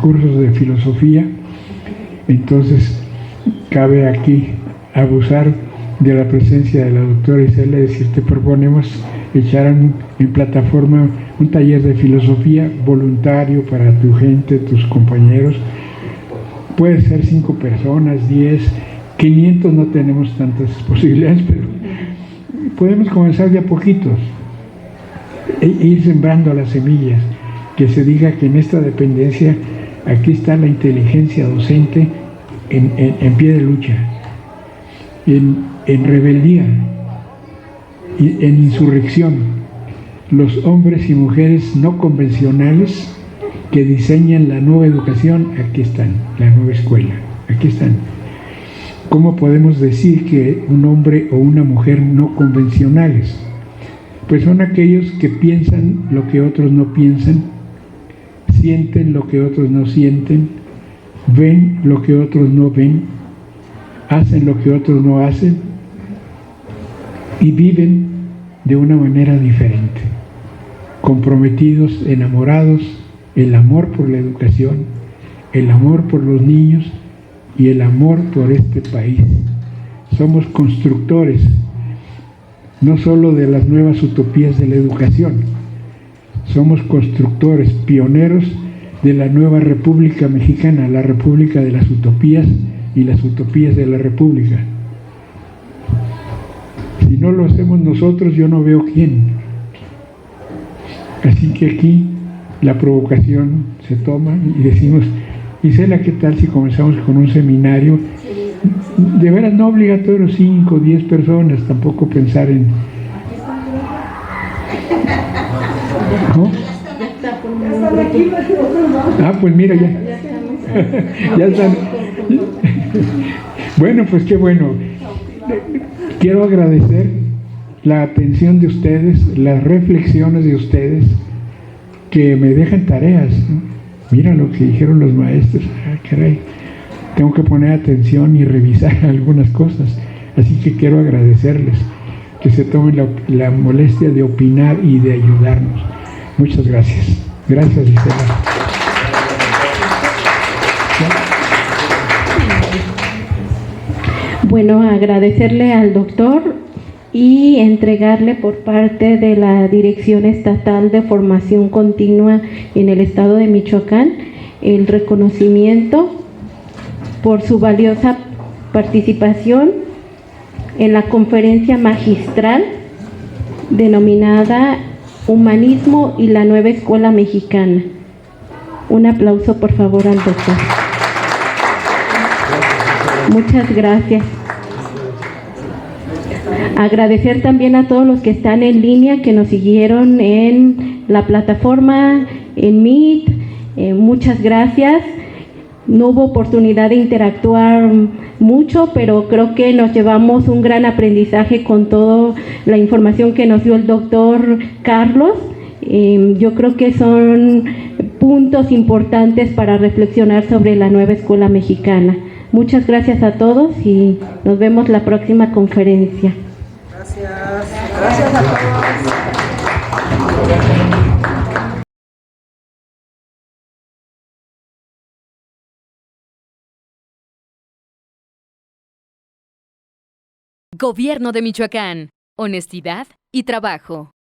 cursos de filosofía, entonces cabe aquí abusar de la presencia de la doctora Isela y decir, te proponemos echar en plataforma un taller de filosofía voluntario para tu gente, tus compañeros. Puede ser 5 personas, 10, 500, no tenemos tantas posibilidades, pero podemos comenzar de a poquitos e ir sembrando las semillas, que se diga que en esta dependencia aquí está la inteligencia docente en pie de lucha, en rebeldía, y en insurrección. Los hombres y mujeres no convencionales que diseñan la nueva educación, aquí están, la nueva escuela, aquí están. ¿Cómo podemos decir que un hombre o una mujer no convencionales? Pues son aquellos que piensan lo que otros no piensan, sienten lo que otros no sienten, ven lo que otros no ven, hacen lo que otros no hacen y viven de una manera diferente, comprometidos, enamorados, el amor por la educación, el amor por los niños y el amor por este país. Somos constructores, no solo de las nuevas utopías de la educación, somos constructores, pioneros de la nueva República Mexicana, la República de las utopías y las utopías de la República. Si no lo hacemos nosotros, yo no veo quién. Así que aquí la provocación se toma y decimos, Isela, ¿qué tal si comenzamos con un seminario? De veras no obligatorio 5 o 10 personas, tampoco pensar en... ¿No? Ah, pues mira, ya están. Bueno, pues qué bueno. Quiero agradecer la atención de ustedes, las reflexiones de ustedes, que me dejan tareas, ¿no? Mira lo que dijeron los maestros. Ah, caray, tengo que poner atención y revisar algunas cosas. Así que quiero agradecerles que se tomen la molestia de opinar y de ayudarnos. Muchas gracias. Gracias, Isela. Bueno, agradecerle al doctor y entregarle por parte de la Dirección Estatal de Formación Continua en el Estado de Michoacán el reconocimiento por su valiosa participación en la conferencia magistral denominada Humanismo y la Nueva Escuela Mexicana, Un aplauso, por favor, al doctor. Muchas gracias. Agradecer también a todos los que están en línea, que nos siguieron en la plataforma, en Meet. Muchas gracias. No hubo oportunidad de interactuar mucho, pero creo que nos llevamos un gran aprendizaje con toda la información que nos dio el doctor Carlos. Yo creo que son puntos importantes para reflexionar sobre la nueva escuela mexicana. Muchas gracias a todos y nos vemos la próxima conferencia. Gracias. Gracias a todos. Gobierno de Michoacán. Honestidad y trabajo.